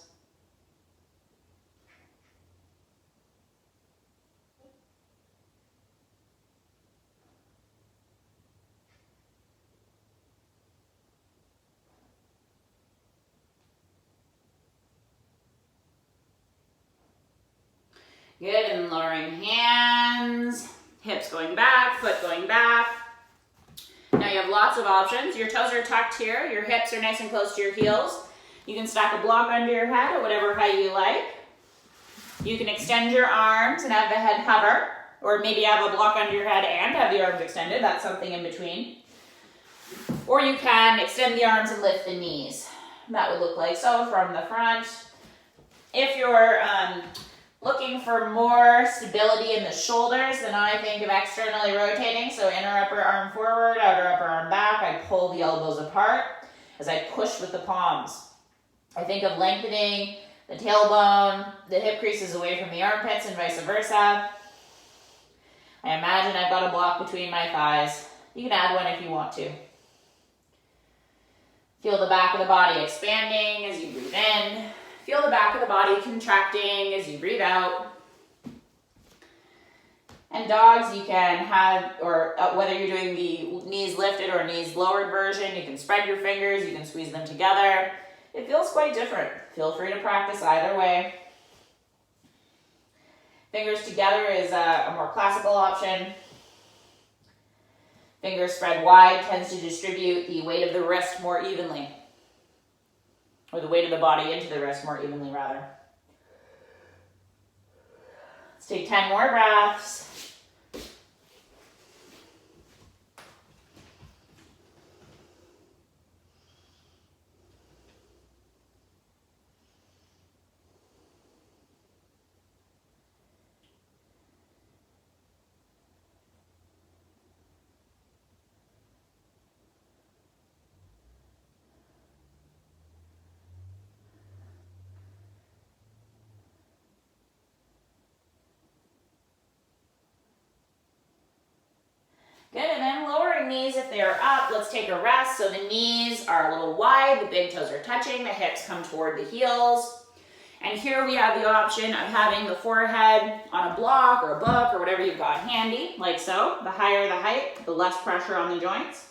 Good, and lowering hands, hips going back, foot going back. Now you have lots of options. Your toes are tucked here, your hips are nice and close to your heels. You can stack a block under your head at whatever height you like. You can extend your arms and have the head hover, or maybe have a block under your head and have the arms extended. That's something in between. Or you can extend the arms and lift the knees. That would look like so from the front. If you're looking for more stability in the shoulders, then I think of externally rotating. So inner upper arm forward, outer upper arm back. I pull the elbows apart as I push with the palms. I think of lengthening the tailbone, the hip creases away from the armpits and vice versa. I imagine I've got a block between my thighs. You can add one if you want to. Feel the back of the body expanding as you breathe in. Feel the back of the body contracting as you breathe out. And dogs, you can have, or whether you're doing the knees lifted or knees lowered version, you can spread your fingers, you can squeeze them together. It feels quite different. Feel free to practice either way. Fingers together is a more classical option. Fingers spread wide tends to distribute the weight of the wrist more evenly. Or the weight of the body into the wrist more evenly, rather. Let's take 10 more breaths. Good, and then lowering knees if they are up. Let's take a rest. So the knees are a little wide, the big toes are touching, the hips come toward the heels. And here we have the option of having the forehead on a block or a book or whatever you've got handy, like so. The higher the height, the less pressure on the joints.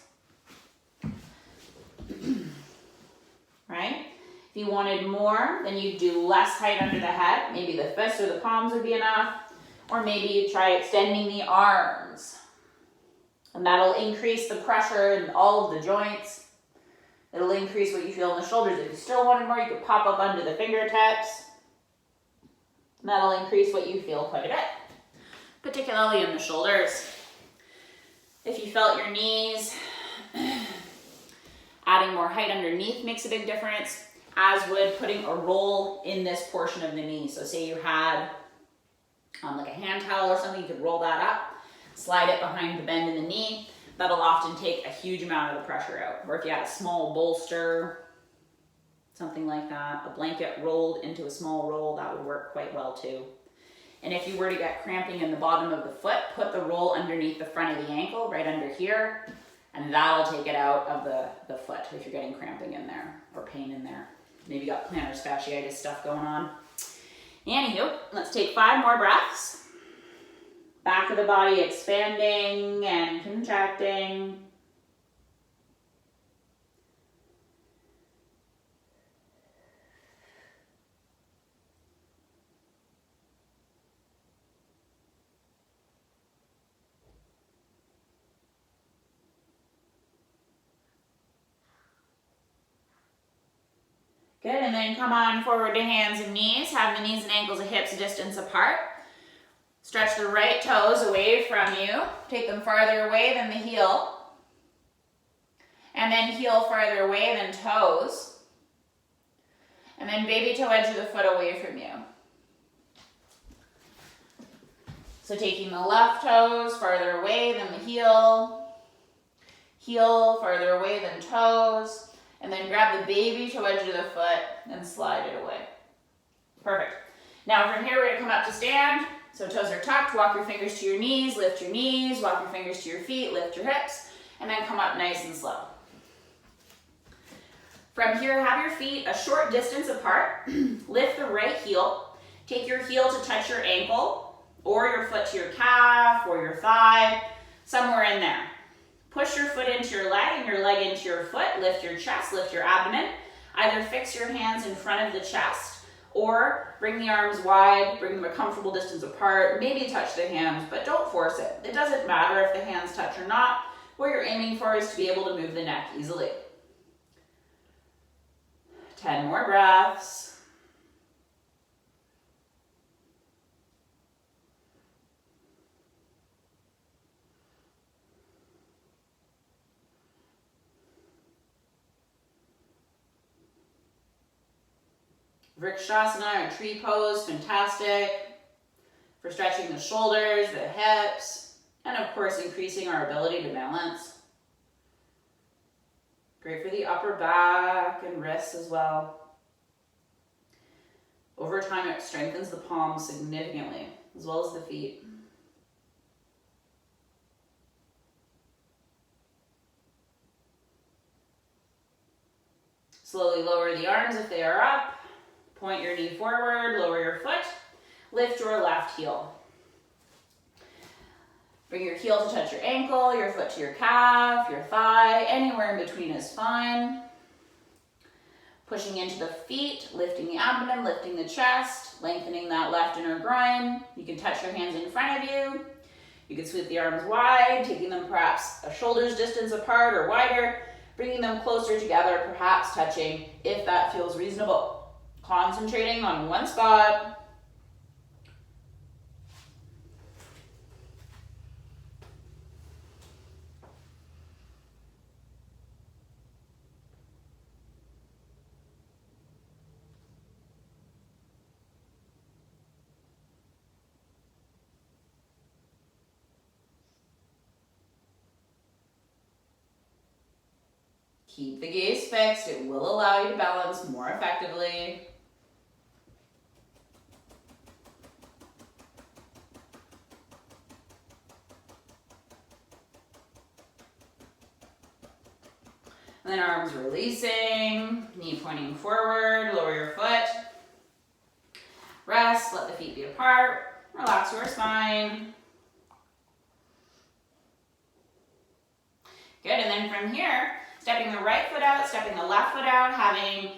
Right? If you wanted more, then you'd do less height under the head. Maybe the fists or the palms would be enough. Or maybe you try extending the arms. And that'll increase the pressure in all of the joints. It'll increase what you feel in the shoulders. If you still wanted more, you could pop up under the fingertips. And that'll increase what you feel quite a bit, particularly in the shoulders. If you felt your knees, adding more height underneath makes a big difference, as would putting a roll in this portion of the knee. So say you had like a hand towel or something, you could roll that up. Slide it behind the bend in the knee. That'll often take a huge amount of the pressure out. Or if you had a small bolster, something like that, a blanket rolled into a small roll, that would work quite well too. And if you were to get cramping in the bottom of the foot, put the roll underneath the front of the ankle, right under here, And that'll take it out of the foot if you're getting cramping in there or pain in there. Maybe you got plantar fasciitis stuff going on. Anywho, let's take 5 more breaths. Back of the body expanding and contracting. Good, and then come on forward to hands and knees. Have the knees and ankles a hips distance apart. Stretch the right toes away from you. Take them farther away than the heel. And then heel farther away than toes. And then baby toe edge of the foot away from you. So taking the left toes farther away than the heel. Heel farther away than toes. And then grab the baby toe edge of the foot and slide it away. Perfect. Now from here, we're gonna come up to stand. So toes are tucked, walk your fingers to your knees, lift your knees, walk your fingers to your feet, lift your hips, and then come up nice and slow. From here, have your feet a short distance apart. Lift the right heel. Take your heel to touch your ankle, or your foot to your calf, or your thigh, somewhere in there. Push your foot into your leg and your leg into your foot. Lift your chest, lift your abdomen. Either fix your hands in front of the chest or bring the arms wide, bring them a comfortable distance apart. Maybe touch the hands, but don't force it. It doesn't matter if the hands touch or not. What you're aiming for is to be able to move the neck easily. 10 more breaths. Vrikshasana or tree pose, fantastic for stretching the shoulders, the hips, and of course increasing our ability to balance. Great for the upper back and wrists as well. Over time, it strengthens the palms significantly, as well as the feet. Slowly lower the arms if they are up. Point your knee forward, lower your foot, lift your left heel. Bring your heel to touch your ankle, your foot to your calf, your thigh, anywhere in between is fine. Pushing into the feet, lifting the abdomen, lifting the chest, lengthening that left inner groin. You can touch your hands in front of you. You can sweep the arms wide, taking them perhaps a shoulder's distance apart or wider, bringing them closer together, perhaps touching if that feels reasonable. Concentrating on one spot. Keep the gaze fixed. It will allow you to balance more effectively. And then arms releasing, knee pointing forward, lower your foot. Rest, let the feet be apart. Relax your spine. Good, and then from here, stepping the right foot out, stepping the left foot out, having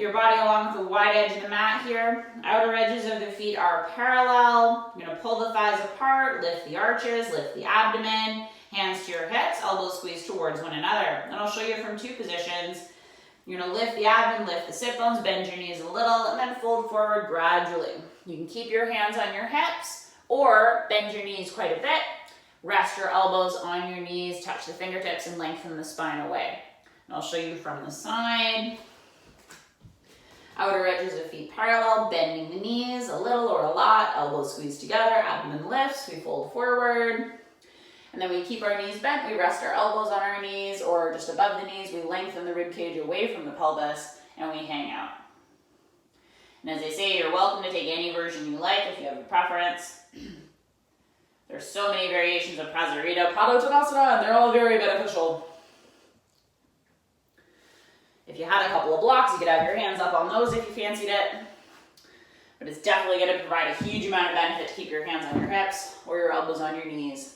your body along with the wide edge of the mat here. Outer edges of the feet are parallel. You're gonna pull the thighs apart, lift the arches, lift the abdomen, hands to your hips, elbows squeeze towards one another. And I'll show you from 2 positions. You're gonna lift the abdomen, lift the sit bones, bend your knees a little, and then fold forward gradually. You can keep your hands on your hips or bend your knees quite a bit. Rest your elbows on your knees, touch the fingertips, and lengthen the spine away. And I'll show you from the side. Outer edges of feet parallel, bending the knees a little or a lot, elbows squeeze together, abdomen lifts, we fold forward. And then we keep our knees bent, we rest our elbows on our knees or just above the knees, we lengthen the rib cage away from the pelvis, and we hang out. And as I say, you're welcome to take any version you like if you have a preference. There's so many variations of Prasarita, Padottanasana, and they're all very beneficial. If you had a couple of blocks, you could have your hands up on those if you fancied it. But it's definitely going to provide a huge amount of benefit to keep your hands on your hips or your elbows on your knees.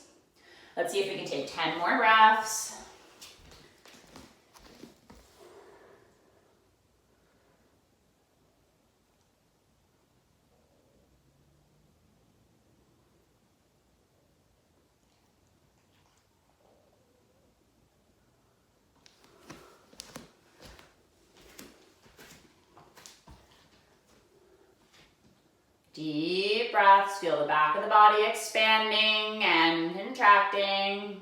Let's see if we can take 10 more breaths. Deep breaths, feel the back of the body expanding and contracting.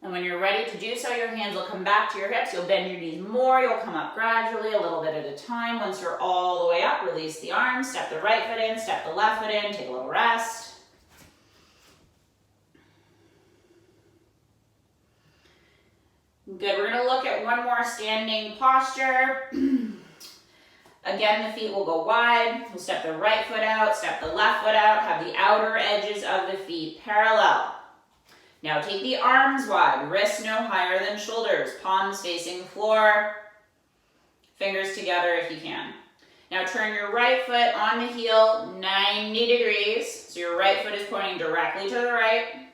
And when you're ready to do so, your hands will come back to your hips. You'll bend your knees more. You'll come up gradually, a little bit at a time. Once you're all the way up, release the arms. Step the right foot in, step the left foot in. Take a little rest. Good. We're going to look at one more standing posture. Again, the feet will go wide. We'll step the right foot out, step the left foot out. Have the outer edges of the feet parallel. Now take the arms wide, wrists no higher than shoulders, palms facing the floor, fingers together if you can. Now turn your right foot on the heel 90 degrees, so your right foot is pointing directly to the right.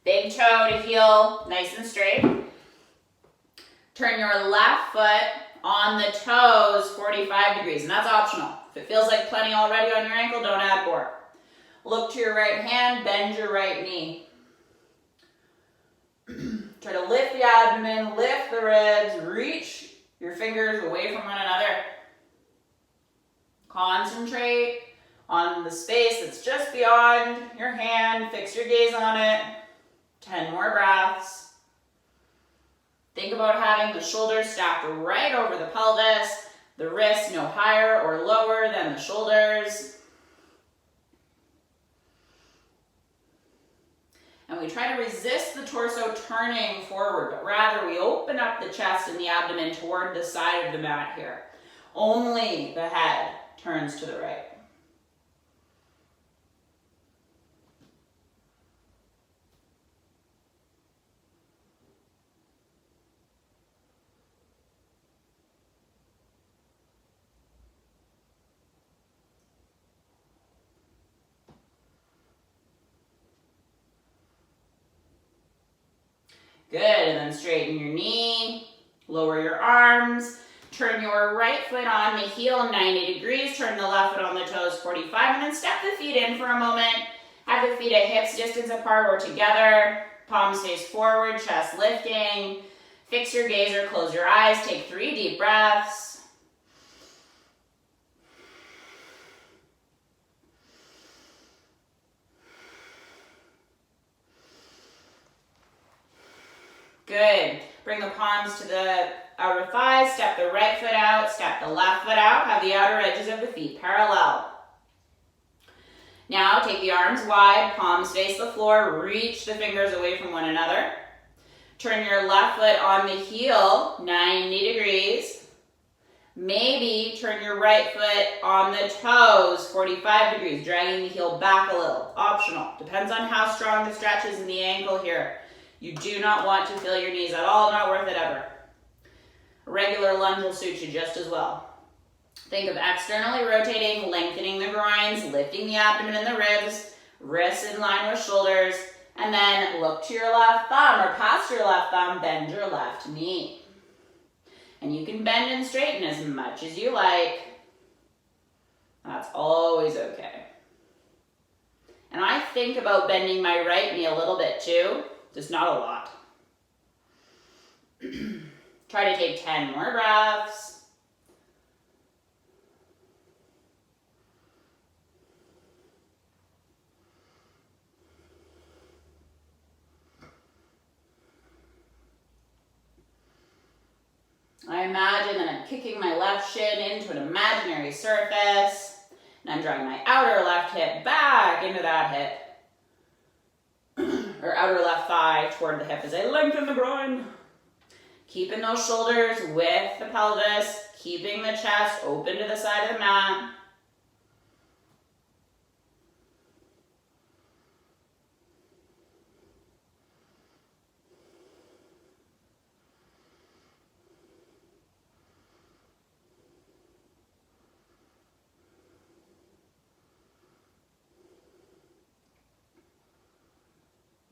Big toe to heel, nice and straight. Turn your left foot on the toes 45 degrees, and that's optional. If it feels like plenty already on your ankle, don't add more. Look to your right hand, bend your right knee. Try to lift the abdomen, lift the ribs, reach your fingers away from one another. Concentrate on the space that's just beyond your hand. Fix your gaze on it. 10 more breaths. Think about having the shoulders stacked right over the pelvis, the wrists no higher or lower than the shoulders. And we try to resist the torso turning forward, but rather we open up the chest and the abdomen toward the side of the mat here. Only the head turns to the right. Good, and then straighten your knee, lower your arms, turn your right foot on the heel 90 degrees, turn the left foot on the toes 45, and then step the feet in for a moment. Have the feet at hips distance apart or together, palms face forward, chest lifting. Fix your gaze or close your eyes, take 3 deep breaths. Good. Bring the palms to the outer thighs, step the right foot out, step the left foot out, have the outer edges of the feet parallel. Now take the arms wide, palms face the floor, reach the fingers away from one another. Turn your left foot on the heel, 90 degrees. Maybe turn your right foot on the toes, 45 degrees, dragging the heel back a little. Optional. Depends on how strong the stretch is in the ankle here. You do not want to feel your knees at all, not worth it ever. A regular lunge will suit you just as well. Think of externally rotating, lengthening the groins, lifting the abdomen and the ribs, wrists in line with shoulders, and then look to your left thumb or past your left thumb, bend your left knee. And you can bend and straighten as much as you like. That's always okay. And I think about bending my right knee a little bit too. Just not a lot. Try to take 10 more breaths. I imagine that I'm kicking my left shin into an imaginary surface, and I'm drawing my outer left hip back into that hip, or outer left thigh toward the hip as I lengthen the groin. Keeping those shoulders with the pelvis, keeping the chest open to the side of the mat.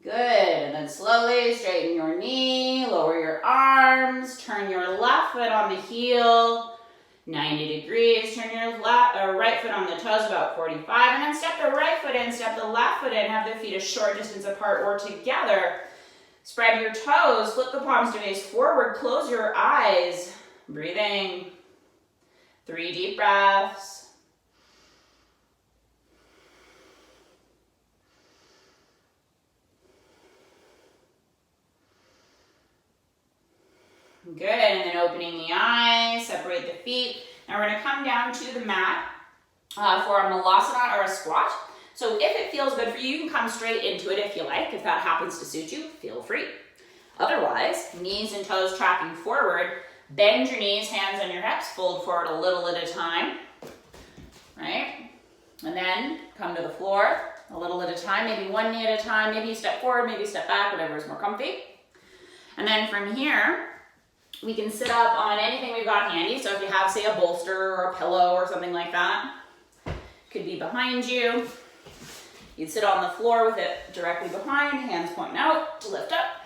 Good, and then slowly straighten your knee, lower your arms, turn your left foot on the heel, 90 degrees, turn your right foot on the toes about 45, and then step the right foot in, step the left foot in, have the feet a short distance apart or together. Spread your toes, flip the palms to face forward, close your eyes, breathing, 3 deep breaths. Good, and then opening the eyes, separate the feet. Now we're going to come down to the mat for a malasana or a squat. So if it feels good for you, you can come straight into it if you like. If that happens to suit you, feel free. Otherwise, knees and toes tracking forward. Bend your knees, hands on your hips, fold forward a little at a time, right? And then come to the floor a little at a time, maybe one knee at a time, maybe step forward, maybe step back, whatever is more comfy. And then from here, we can sit up on anything we've got handy. So if you have, say, a bolster or a pillow or something like that, could be behind you. You'd sit on the floor with it directly behind, hands pointing out to lift up.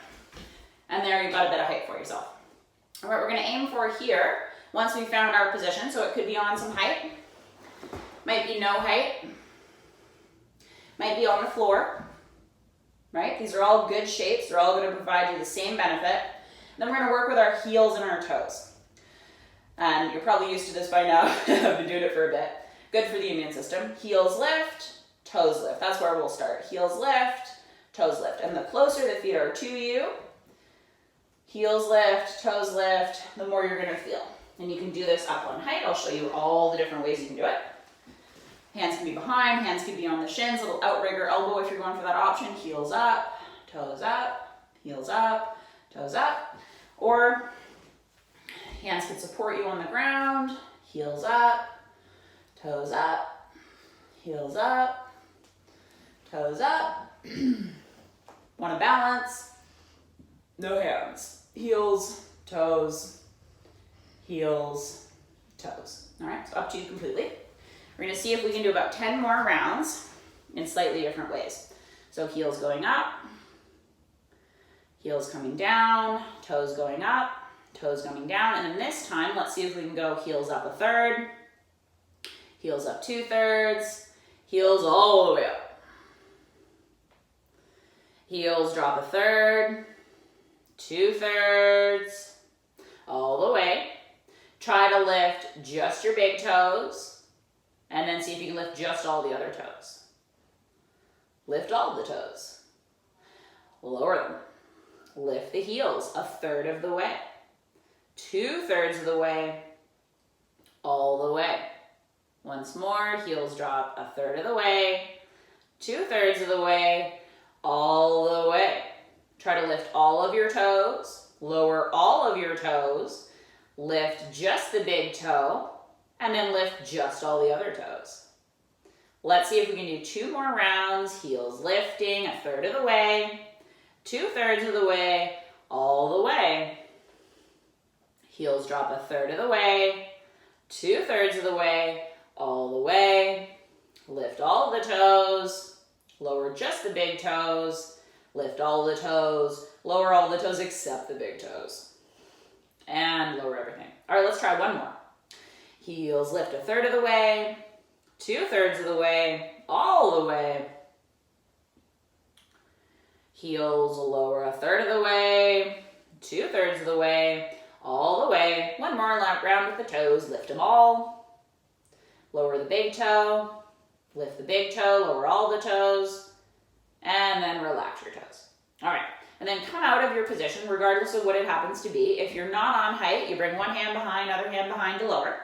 And there you've got a bit of height for yourself. All right, we're gonna aim for here, once we've found our position, so it could be on some height, might be no height, might be on the floor, right? These are all good shapes. They're all gonna provide you the same benefit. Then we're going to work with our heels and our toes. And you're probably used to this by now. I've been doing it for a bit. Good for the immune system. Heels lift, toes lift. That's where we'll start. Heels lift, toes lift. And the closer the feet are to you, heels lift, toes lift, the more you're going to feel. And you can do this up on height. I'll show you all the different ways you can do it. Hands can be behind, hands can be on the shins, little outrigger elbow if you're going for that option. Heels up, toes up, heels up, toes up. Or hands can support you on the ground, heels up, toes up, heels up, toes up. Want to balance? No hands. Heels, toes, heels, toes. All right, so up to you completely. We're going to see if we can do about 10 more rounds in slightly different ways. So heels going up, heels coming down, toes going up, toes coming down, and then this time, let's see if we can go heels up a third, heels up 2/3, heels all the way up. Heels drop a third, 2/3, all the way. Try to lift just your big toes, and then see if you can lift just all the other toes. Lift all the toes. Lower them. Lift the heels a third of the way, 2/3 of the way, all the way. Once more, heels drop a third of the way, 2/3 of the way, all the way. Try to lift all of your toes, lower all of your toes, lift just the big toe, and then lift just all the other toes. Let's see if we can do 2 more rounds, heels lifting a third of the way, 2/3 of the way, all the way. Heels drop a third of the way, 2/3 of the way, all the way. Lift all the toes, lower just the big toes, lift all the toes, lower all the toes except the big toes, and lower everything. All right, let's try one more. Heels lift a third of the way, 2/3 of the way, all the way. Heels lower a third of the way, 2/3 of the way, all the way. One more round with the toes, lift them all. Lower the big toe, lift the big toe, lower all the toes, and then relax your toes. All right, And then come out of your position, regardless of what it happens to be. If you're not on height, you bring one hand behind, other hand behind to lower.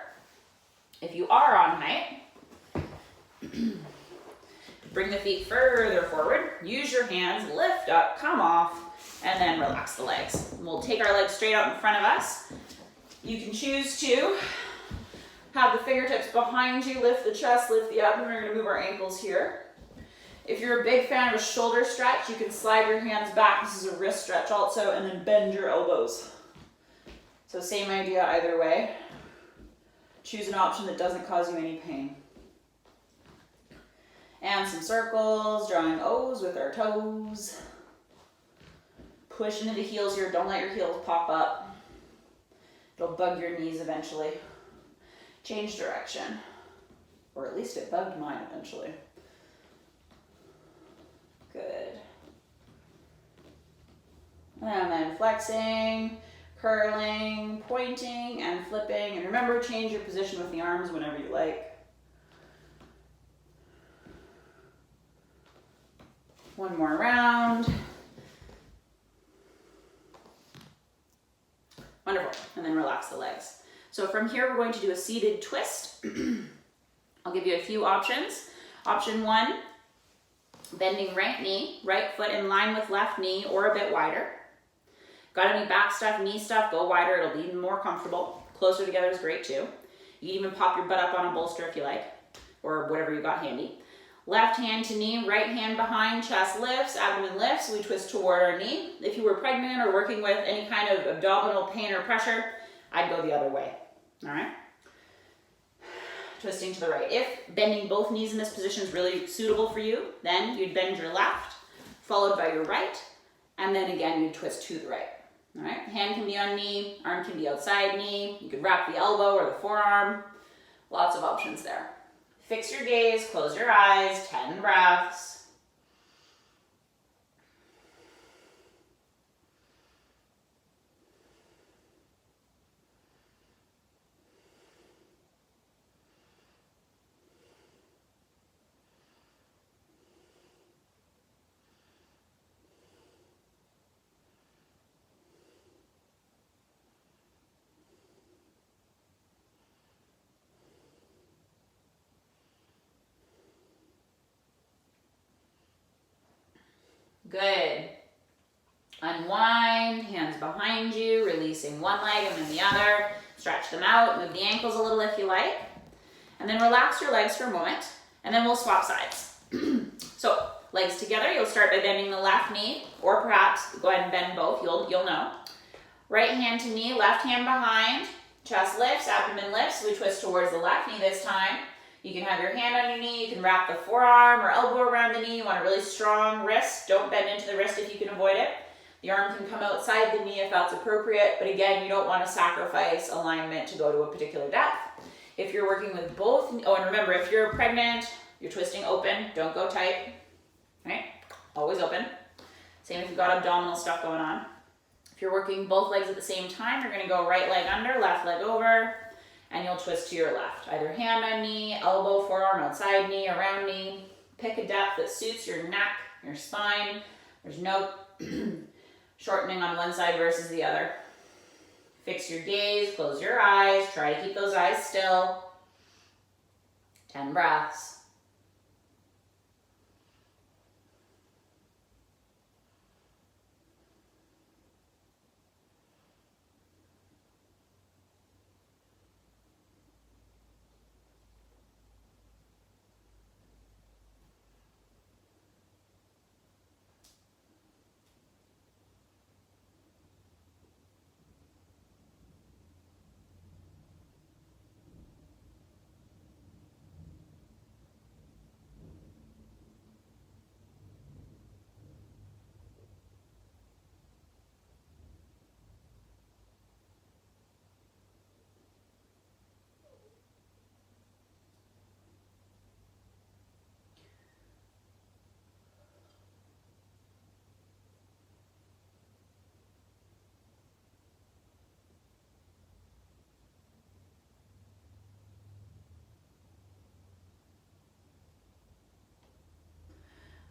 If you are on height, bring the feet further forward. Use your hands, lift up, come off, and then relax the legs. We'll take our legs straight out in front of us. You can choose to have the fingertips behind you, lift the chest, lift the abdomen. We're going to move our ankles here. If you're a big fan of a shoulder stretch, you can slide your hands back. This is a wrist stretch also, and then bend your elbows. So same idea either way. Choose an option that doesn't cause you any pain. And some circles, drawing O's with our toes. Push into the heels here. Don't let your heels pop up. It'll bug your knees eventually. Change direction. Or at least it bugged mine eventually. Good. And then flexing, curling, pointing, and flipping. And remember, change your position with the arms whenever you like. One more round. Wonderful. And then relax the legs. So from here, we're going to do a seated twist. I'll give you a few options. Option 1, bending right knee, right foot in line with left knee or a bit wider. Got any back stuff, knee stuff, go wider. It'll be even more comfortable. Closer together is great too. You can even pop your butt up on a bolster if you like, or whatever you got handy. Left hand to knee, right hand behind, chest lifts, abdomen lifts. We twist toward our knee. If you were pregnant or working with any kind of abdominal pain or pressure, I'd go the other way. All right? Twisting to the right. If bending both knees in this position is really suitable for you, then you'd bend your left, followed by your right, and then again you'd twist to the right. All right? Hand can be on knee, arm can be outside knee. You could wrap the elbow or the forearm. Lots of options there. Fix your gaze, close your eyes, 10 breaths. Good. Unwind, hands behind you, releasing one leg and then the other. Stretch them out, move the ankles a little if you like. And then relax your legs for a moment, and then we'll swap sides. So, legs together, you'll start by bending the left knee, or perhaps go ahead and bend both, you'll know. Right hand to knee, left hand behind, chest lifts, abdomen lifts. We twist towards the left knee this time. You can have your hand on your knee, you can wrap the forearm or elbow around the knee. You want a really strong wrist. Don't bend into the wrist if you can avoid it. The arm can come outside the knee if that's appropriate, but again, you don't want to sacrifice alignment to go to a particular depth. If you're working with both, oh, and remember, if you're pregnant, you're twisting open, don't go tight, right? Always open. Same if you've got abdominal stuff going on. If you're working both legs at the same time, you're going to go right leg under, left leg over, and you'll twist to your left. Either hand on knee, elbow, forearm, outside knee, around knee. Pick a depth that suits your neck, your spine. There's no shortening on one side versus the other. Fix your gaze, close your eyes. Try to keep those eyes still. 10 breaths.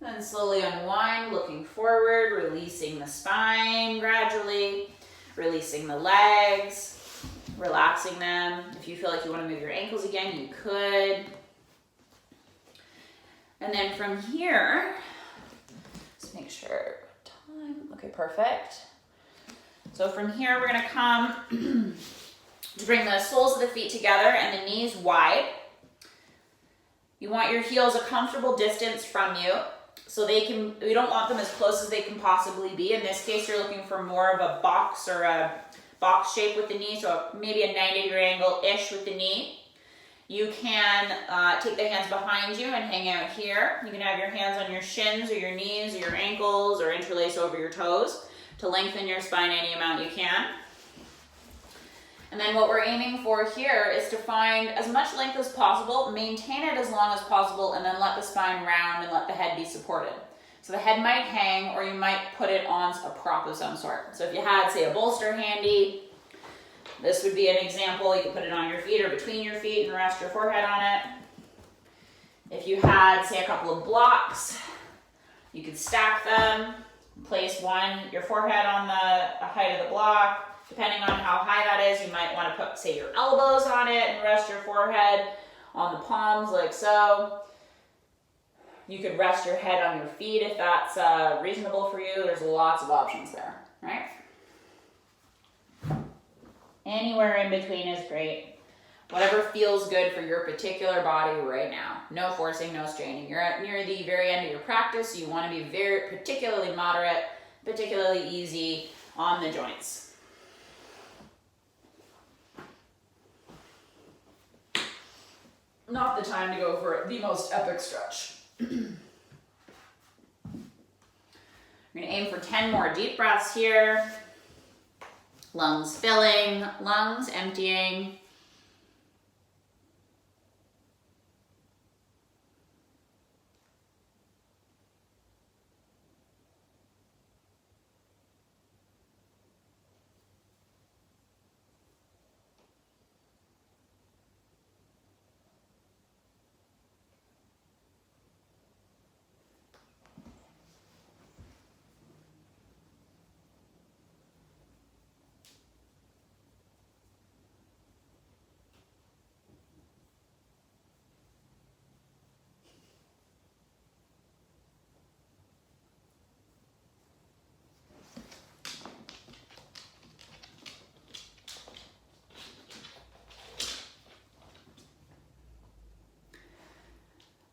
Then slowly unwind, looking forward, releasing the spine gradually, releasing the legs, relaxing them. If you feel like you want to move your ankles again, you could. And then from here, let's make sure time. Okay, perfect. So from here, we're gonna come, bring the soles of the feet together and the knees wide. You want your heels a comfortable distance from you, so we don't want them as close as they can possibly be. In this case, you're looking for more of a box or a box shape with the knee, so maybe a 90-degree angle-ish with the knee. You can take the hands behind you and hang out here. You can have your hands on your shins or your knees or your ankles or interlace over your toes to lengthen your spine any amount you can. And then what we're aiming for here is to find as much length as possible, maintain it as long as possible, and then let the spine round and let the head be supported. So the head might hang, or you might put it on a prop of some sort. So if you had, say, a bolster handy, this would be an example. You could put it on your feet or between your feet and rest your forehead on it. If you had, say, a couple of blocks, you could stack them, place your forehead on the height of the block. Depending on how high that is, you might want to put, say, your elbows on it and rest your forehead on the palms like so. You could rest your head on your feet if that's reasonable for you. There's lots of options there, right? Anywhere in between is great. Whatever feels good for your particular body right now. No forcing, no straining. You're near the very end of your practice, so you want to be very particularly moderate, particularly easy on the joints. Not the time to go for the most epic stretch. We're going to aim for 10 more deep breaths here. Lungs filling, lungs emptying.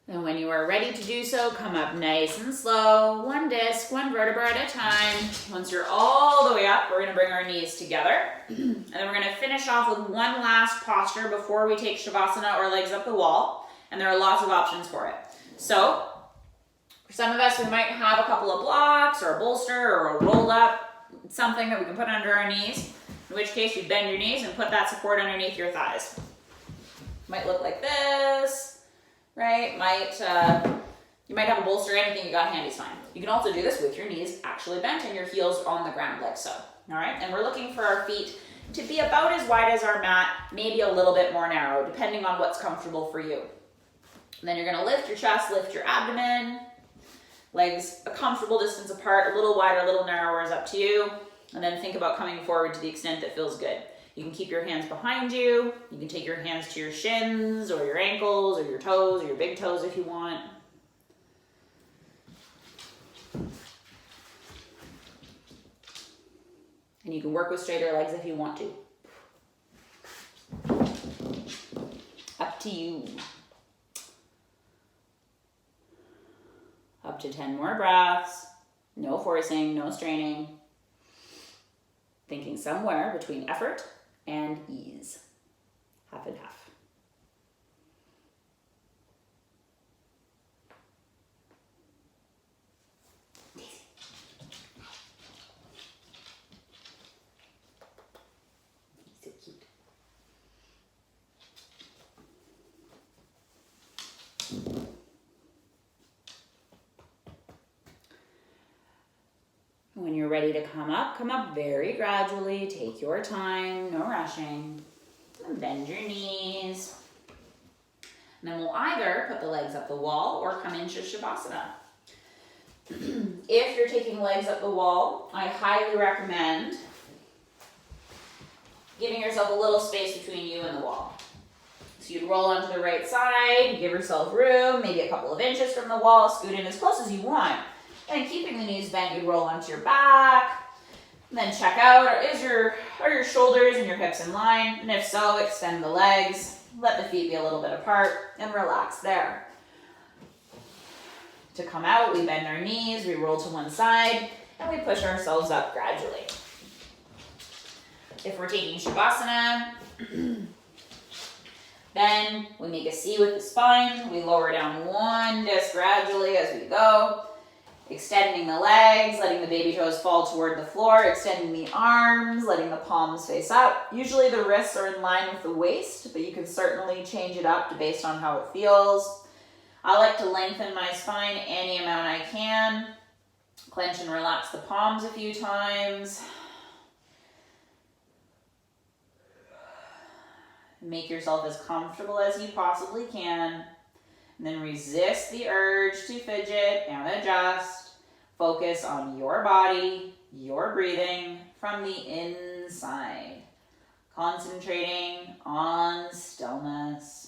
And when you are ready to do so, come up nice and slow, one disc, one vertebra at a time. Once you're all the way up, we're gonna bring our knees together. And then we're gonna finish off with one last posture before we take Shavasana or legs up the wall. And there are lots of options for it. So, for some of us, we might have a couple of blocks or a bolster or a rolled up, something that we can put under our knees. In which case, you bend your knees and put that support underneath your thighs. Might look like this. Right, you might have a bolster, anything you got handy is fine. You can also do this with your knees actually bent and your heels on the ground like so. All right, and we're looking for our feet to be about as wide as our mat, maybe a little bit more narrow, depending on what's comfortable for you. And then you're gonna lift your chest, lift your abdomen, legs a comfortable distance apart, a little wider, a little narrower is up to you. And then think about coming forward to the extent that feels good. You can keep your hands behind you. You can take your hands to your shins or your ankles or your toes or your big toes if you want. And you can work with straighter legs if you want to. Up to you. Up to 10 more breaths. No forcing, no straining. Thinking somewhere between effort and ease. Half and half. So cute. When you're ready to come up very gradually. Take your time, no rushing. And bend your knees. And then we'll either put the legs up the wall or come into Shavasana. If you're taking legs up the wall, I highly recommend giving yourself a little space between you and the wall. So you'd roll onto the right side, give yourself room, maybe a couple of inches from the wall, scoot in as close as you want. And keeping the knees bent, you'd roll onto your back. And then check out, are your shoulders and your hips in line? And if so, extend the legs, let the feet be a little bit apart, and relax there. To come out, we bend our knees, we roll to one side, and we push ourselves up gradually. If we're taking Shavasana, then we make a C with the spine. We lower down one disc gradually as we go. Extending the legs, letting the baby toes fall toward the floor. Extending the arms, letting the palms face up. Usually the wrists are in line with the waist, but you can certainly change it up based on how it feels. I like to lengthen my spine any amount I can. Clench and relax the palms a few times. Make yourself as comfortable as you possibly can. And then resist the urge to fidget and adjust. Focus on your body, your breathing from the inside. Concentrating on stillness.